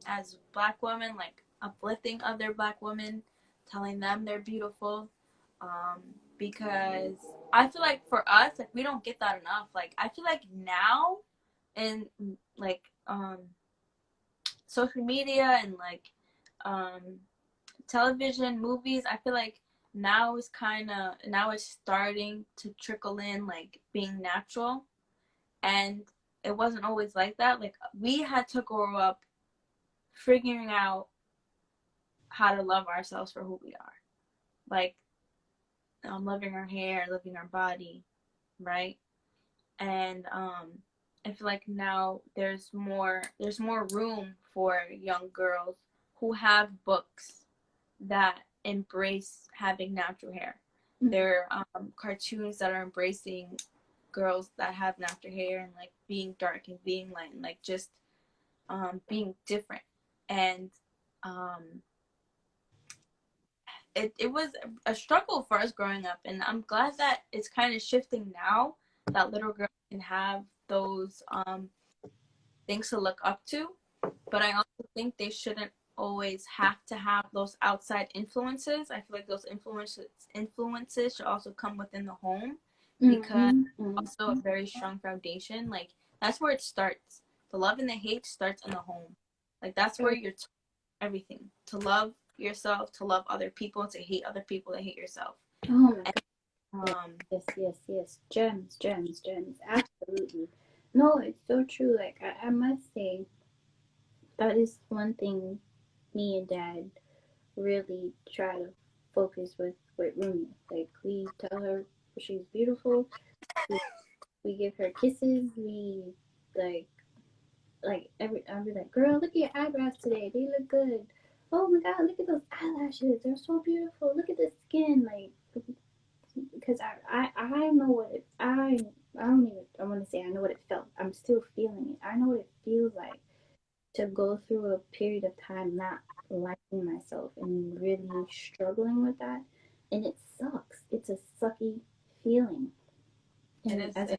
As Black women, like uplifting other Black women, telling them they're beautiful. Um, because I feel like for us, like we don't get that enough. Like I feel like now, in like social media and like um television, movies, I feel like now it's starting to trickle in like being natural, and it wasn't always like that. Like we had to grow up figuring out how to love ourselves for who we are. Like loving our hair, loving our body, right? And I feel like now there's more room for young girls who have books that embrace having natural hair. There are cartoons that are embracing girls that have natural hair and like being dark and being light and like just being different. And um, it was a struggle for us growing up, and I'm glad that it's kind of shifting now that little girls can have those things to look up to. But I also think they shouldn't always have to have those outside influences. I feel like those influences should also come within the home, because Mm-hmm. Mm-hmm. also a very strong foundation. Like that's where it starts. The love and the hate starts in the home. Like that's where you're everything. To love yourself, to love other people, to hate other people, to hate yourself. Oh my And, God. Yes, yes, yes. Gems, gems, gems. Absolutely. No, it's so true. Like, I must say, that is one thing me and Dad really try to focus with Rumi. Like, we tell her she's beautiful. We, we give her kisses. We like I'll be like, girl, look at your eyebrows today. They look good. Oh my God, look at those eyelashes. They're so beautiful. Look at the skin. Like, because I know what it I don't even I want to say I know what it felt. I'm still feeling it. I know what it feels like to go through a period of time not liking myself and really struggling with that, and it sucks. It's a sucky feeling, it and is. as a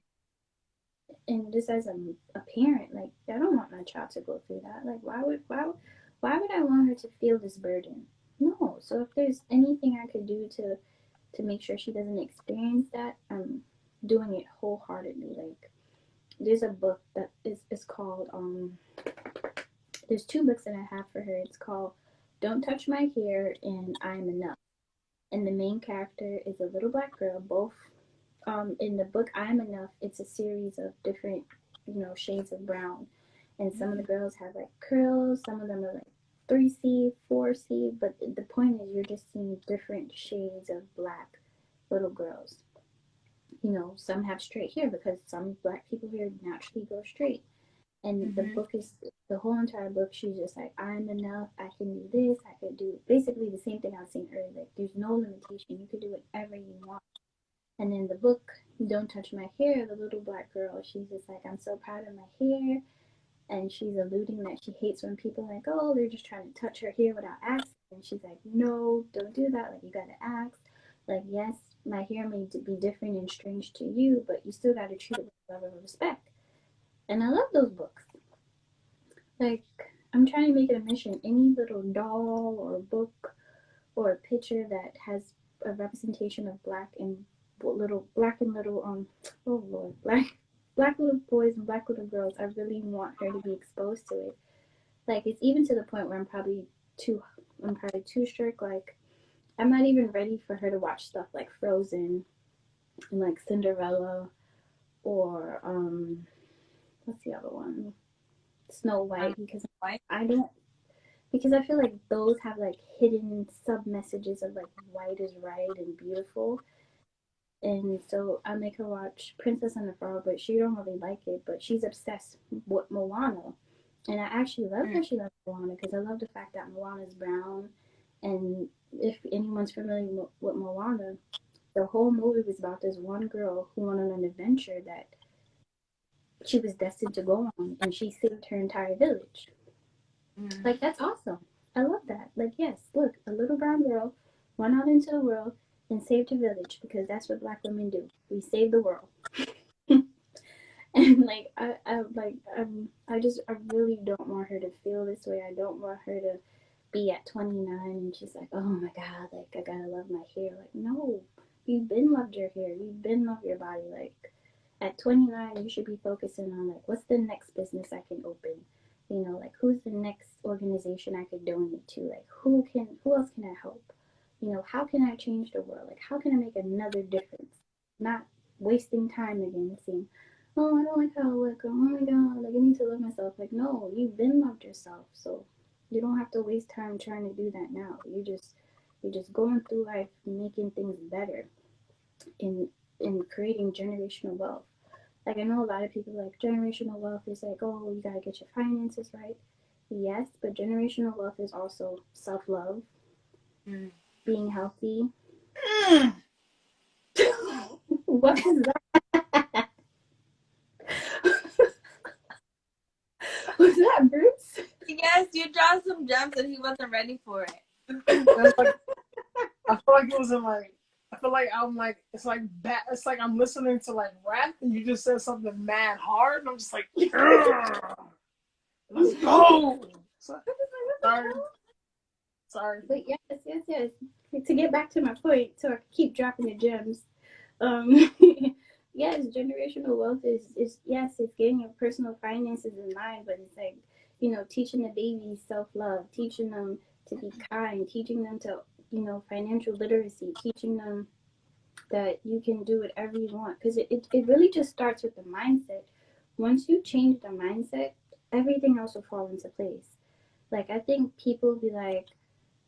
and just as a parent, like, I don't want my child to go through that. Like, why would I want her to feel this burden? No. So if there's anything I could do to make sure she doesn't experience that, I'm doing it wholeheartedly. Like, there's a book that is called there's two books that I have for her. It's called Don't Touch My Hair and I'm Enough. And the main character is a little black girl. Both in the book I'm Enough, it's a series of different, shades of brown. And some of the girls have like curls, some of them are like 3C, 4C, but the point is you're just seeing different shades of black little girls. Some have straight hair because some black people here naturally go straight. And the Mm-hmm. book is the whole entire book. She's just like, I'm enough. I can do this. I could do basically the same thing I was saying earlier. Like, there's no limitation. You can do whatever you want. And in the book, Don't Touch My Hair, the little black girl, she's just like, I'm so proud of my hair. And she's alluding that she hates when people are like, oh, they're just trying to touch her hair without asking. And she's like, no, don't do that. Like, you gotta ask. Like, yes, my hair may be different and strange to you, but you still gotta treat it with love and respect. And I love those books. Like, I'm trying to make it a mission. Any little doll or book or a picture that has a representation of black and little oh Lord, black little boys and black little girls. I really want her to be exposed to it. Like, it's even to the point where I'm probably too strict. Like, I'm not even ready for her to watch stuff like Frozen and like Cinderella or what's the other one? Snow White, because Why? I don't because I feel like those have like hidden sub messages of like white is right and beautiful. And so I make her watch Princess and the Frog, but she don't really like it. But she's obsessed with Moana, and I actually love that she loves Moana because I love the fact that Moana's brown, and if anyone's familiar with Moana, the whole movie was about this one girl who went on an adventure that she was destined to go on, and she saved her entire village. Mm. Like, that's awesome. I love that. Like, yes, look, a little brown girl went out into the world and saved her village, because that's what Black women do. We save the world. And like, I really don't want her to feel this way. I don't want her to be at 29 and she's like, oh my god, like, I gotta love my hair. Like, no, you've been loved your hair. You've been loved your body. Like, at 29, you should be focusing on, like, what's the next business I can open? You know, like, who's the next organization I could donate to? Like, who else can I help? You know, how can I change the world? Like, how can I make another difference? Not wasting time again saying, oh, I don't like how I look. Oh my god, like, I need to love myself. Like, no, you've been loved yourself. So you don't have to waste time trying to do that now. You're just going through life, making things better, in creating generational wealth. Like, I know a lot of people like generational wealth is like, oh, you gotta get your finances right. Yes, but generational wealth is also self love, being healthy. What was that? Was that Bruce? Yes, you dropped some gems and he wasn't ready for it. It's like, I feel like it was in like, I feel like I'm like, it's like I'm listening to like rap and you just said something mad hard and I'm just like, yeah, let's go. Sorry. But yes. To get back to my point, so I can keep dropping the gems. Um, yes, generational wealth is yes, it's getting your personal finances in line, but it's like, you know, teaching the babies self love, teaching them to be kind, teaching them to, you know, financial literacy, teaching them that you can do whatever you want, because it really just starts with the mindset. Once you change the mindset, everything else will fall into place. Like, I think people be like,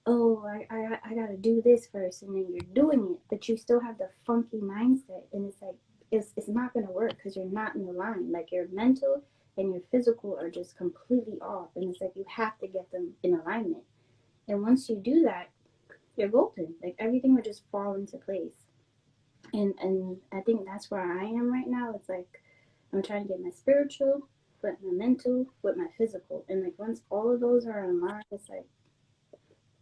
oh, I gotta do this first, and then you're doing it, but you still have the funky mindset, and it's like, it's not gonna work because you're not in the line. Like, your mental and your physical are just completely off, and it's like you have to get them in alignment. And once you do that, you're golden. Like, everything will just fall into place. And I think that's where I am right now. It's like I'm trying to get my spiritual, but my mental with my physical, and like once all of those are in line, it's like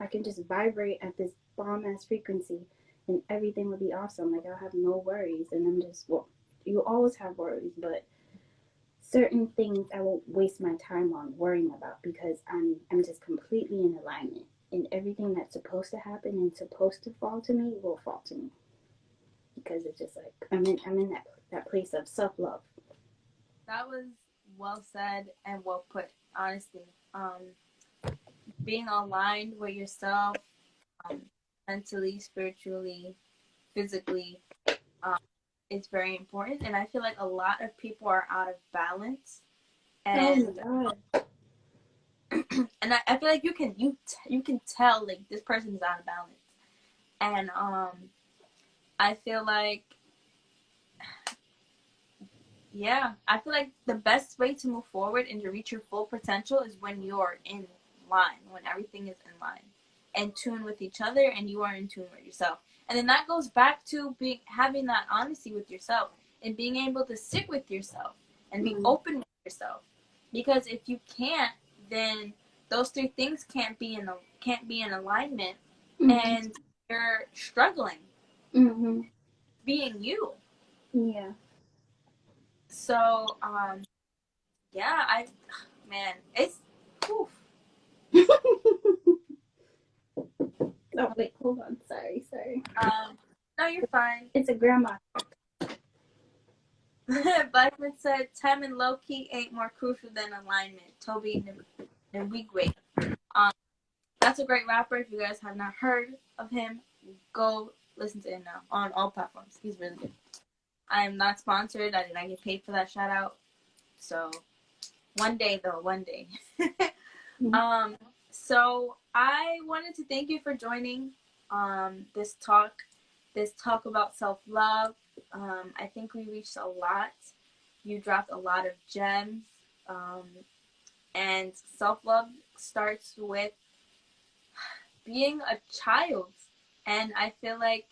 I can just vibrate at this bomb ass frequency and everything will be awesome. Like, I'll have no worries, and I'm just, well, you always have worries, but certain things I won't waste my time on worrying about, because I'm just completely in alignment, and everything that's supposed to happen and supposed to fall to me will fall to me, because it's just like I'm in that place of self love. That was well said and well put, honestly. Being aligned with yourself, mentally, spiritually, physically, um, is very important. And I feel like a lot of people are out of balance. And Oh my god. and I feel like you can tell, like, this person is out of balance. And I feel like, yeah, I feel like the best way to move forward and to reach your full potential is when you're in line, when everything is in line, and tune with each other, and you are in tune with yourself. And then that goes back to having that honesty with yourself and being able to sit with yourself and be open with yourself. Because if you can't, then those three things can't be in alignment, and you're struggling being you. Yeah. So, yeah, man, it's, whew. Oh wait, hold on. Sorry. No, you're fine. It's a grandma. Blackman said, time and low key ain't more crucial than alignment. Toby Nwigwe. That's a great rapper. If you guys have not heard of him, go listen to him now on all platforms. He's really good. I am not sponsored. I did not get paid for that shout out. So one day though, one day. So I wanted to thank you for joining this talk about self-love. I think we reached a lot. You dropped a lot of gems. And self-love starts with being a child. And I feel like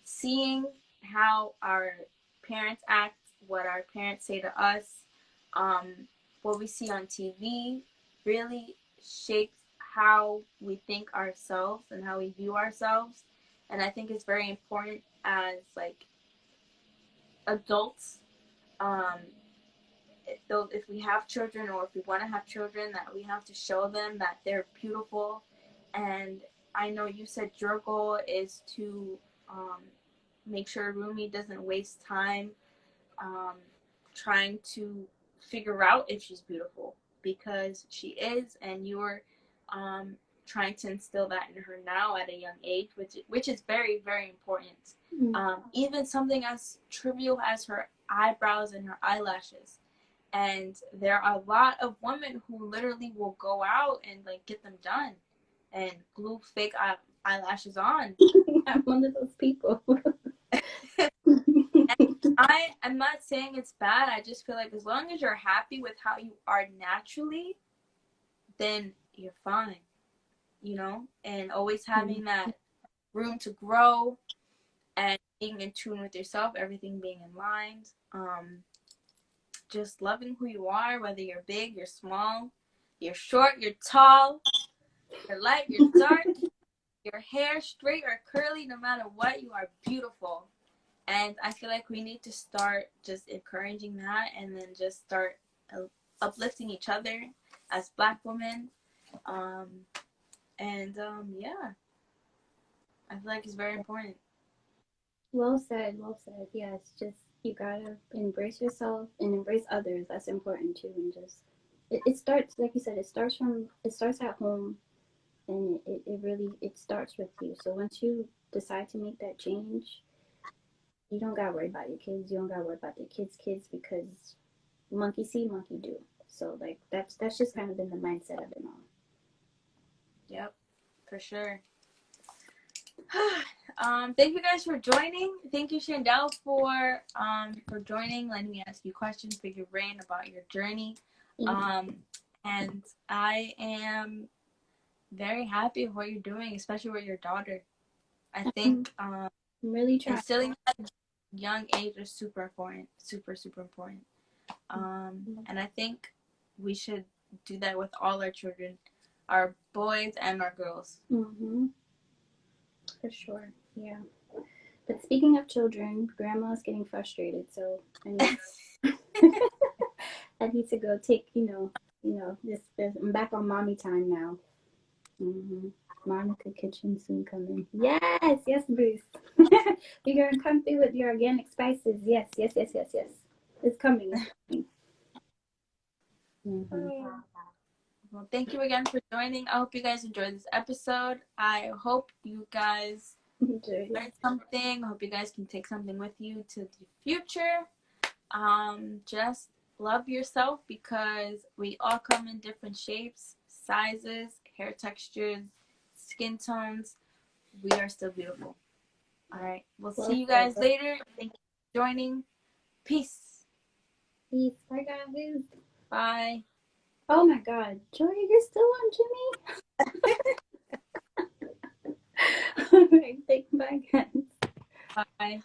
seeing how our parents act, what our parents say to us, um, what we see on TV really shapes how we think ourselves and how we view ourselves. And I think it's very important as like adults, um, if we have children or if we want to have children, that we have to show them that they're beautiful. And I know you said your goal is to make sure Rumi doesn't waste time um, trying to figure out if she's beautiful, because she is, and you're um, trying to instill that in her now at a young age, which is very, very important. Even something as trivial as her eyebrows and her eyelashes. And there are a lot of women who literally will go out and like get them done and glue fake eyelashes on. I'm one of those people. I am not saying it's bad. I just feel like as long as you're happy with how you are naturally, then you're fine, you know? And always having that room to grow and being in tune with yourself, everything being in line. Just loving who you are, whether you're big, you're small, you're short, you're tall, you're light, you're dark, your hair straight or curly, no matter what, you are beautiful. And I feel like we need to start just encouraging that, and then just start uplifting each other as Black women. Yeah, I feel like it's very important. Well said, well said. Yeah, it's just you gotta embrace yourself and embrace others. That's important too. And just it starts, like you said, it starts at home, and it really it starts with you. So once you decide to make that change, you don't gotta worry about your kids. You don't gotta worry about the kids because monkey see, monkey do. So like that's just kind of been the mindset of it all. Yep, for sure. Thank you guys for joining. Thank you, Shandel, for joining, letting me ask you questions, pick your brain about your journey. And I am very happy with what you're doing, especially with your daughter. I think I'm really trying. Instilling at a young age is super important, super important. And I think we should do that with all our children, our boys and our girls. For sure, yeah. But speaking of children, Grandma's getting frustrated, so I need to go take, I'm back on mommy time now. Monica Kitchen soon coming. Yes, Bruce. You're gonna come through with your organic spices. Yes. It's coming. Well, thank you again for joining. I hope you guys enjoyed this episode. I hope you guys learned something. I hope you guys can take something with you to the future. Just love yourself, because we all come in different shapes, sizes, hair textures, skin tones. We are still beautiful. All right. We'll see you guys later. Thank you for joining. Peace. Peace. Bye, guys. Bye. Oh my God, Joy, you're still on Jimmy? All right, bye, guys. Bye.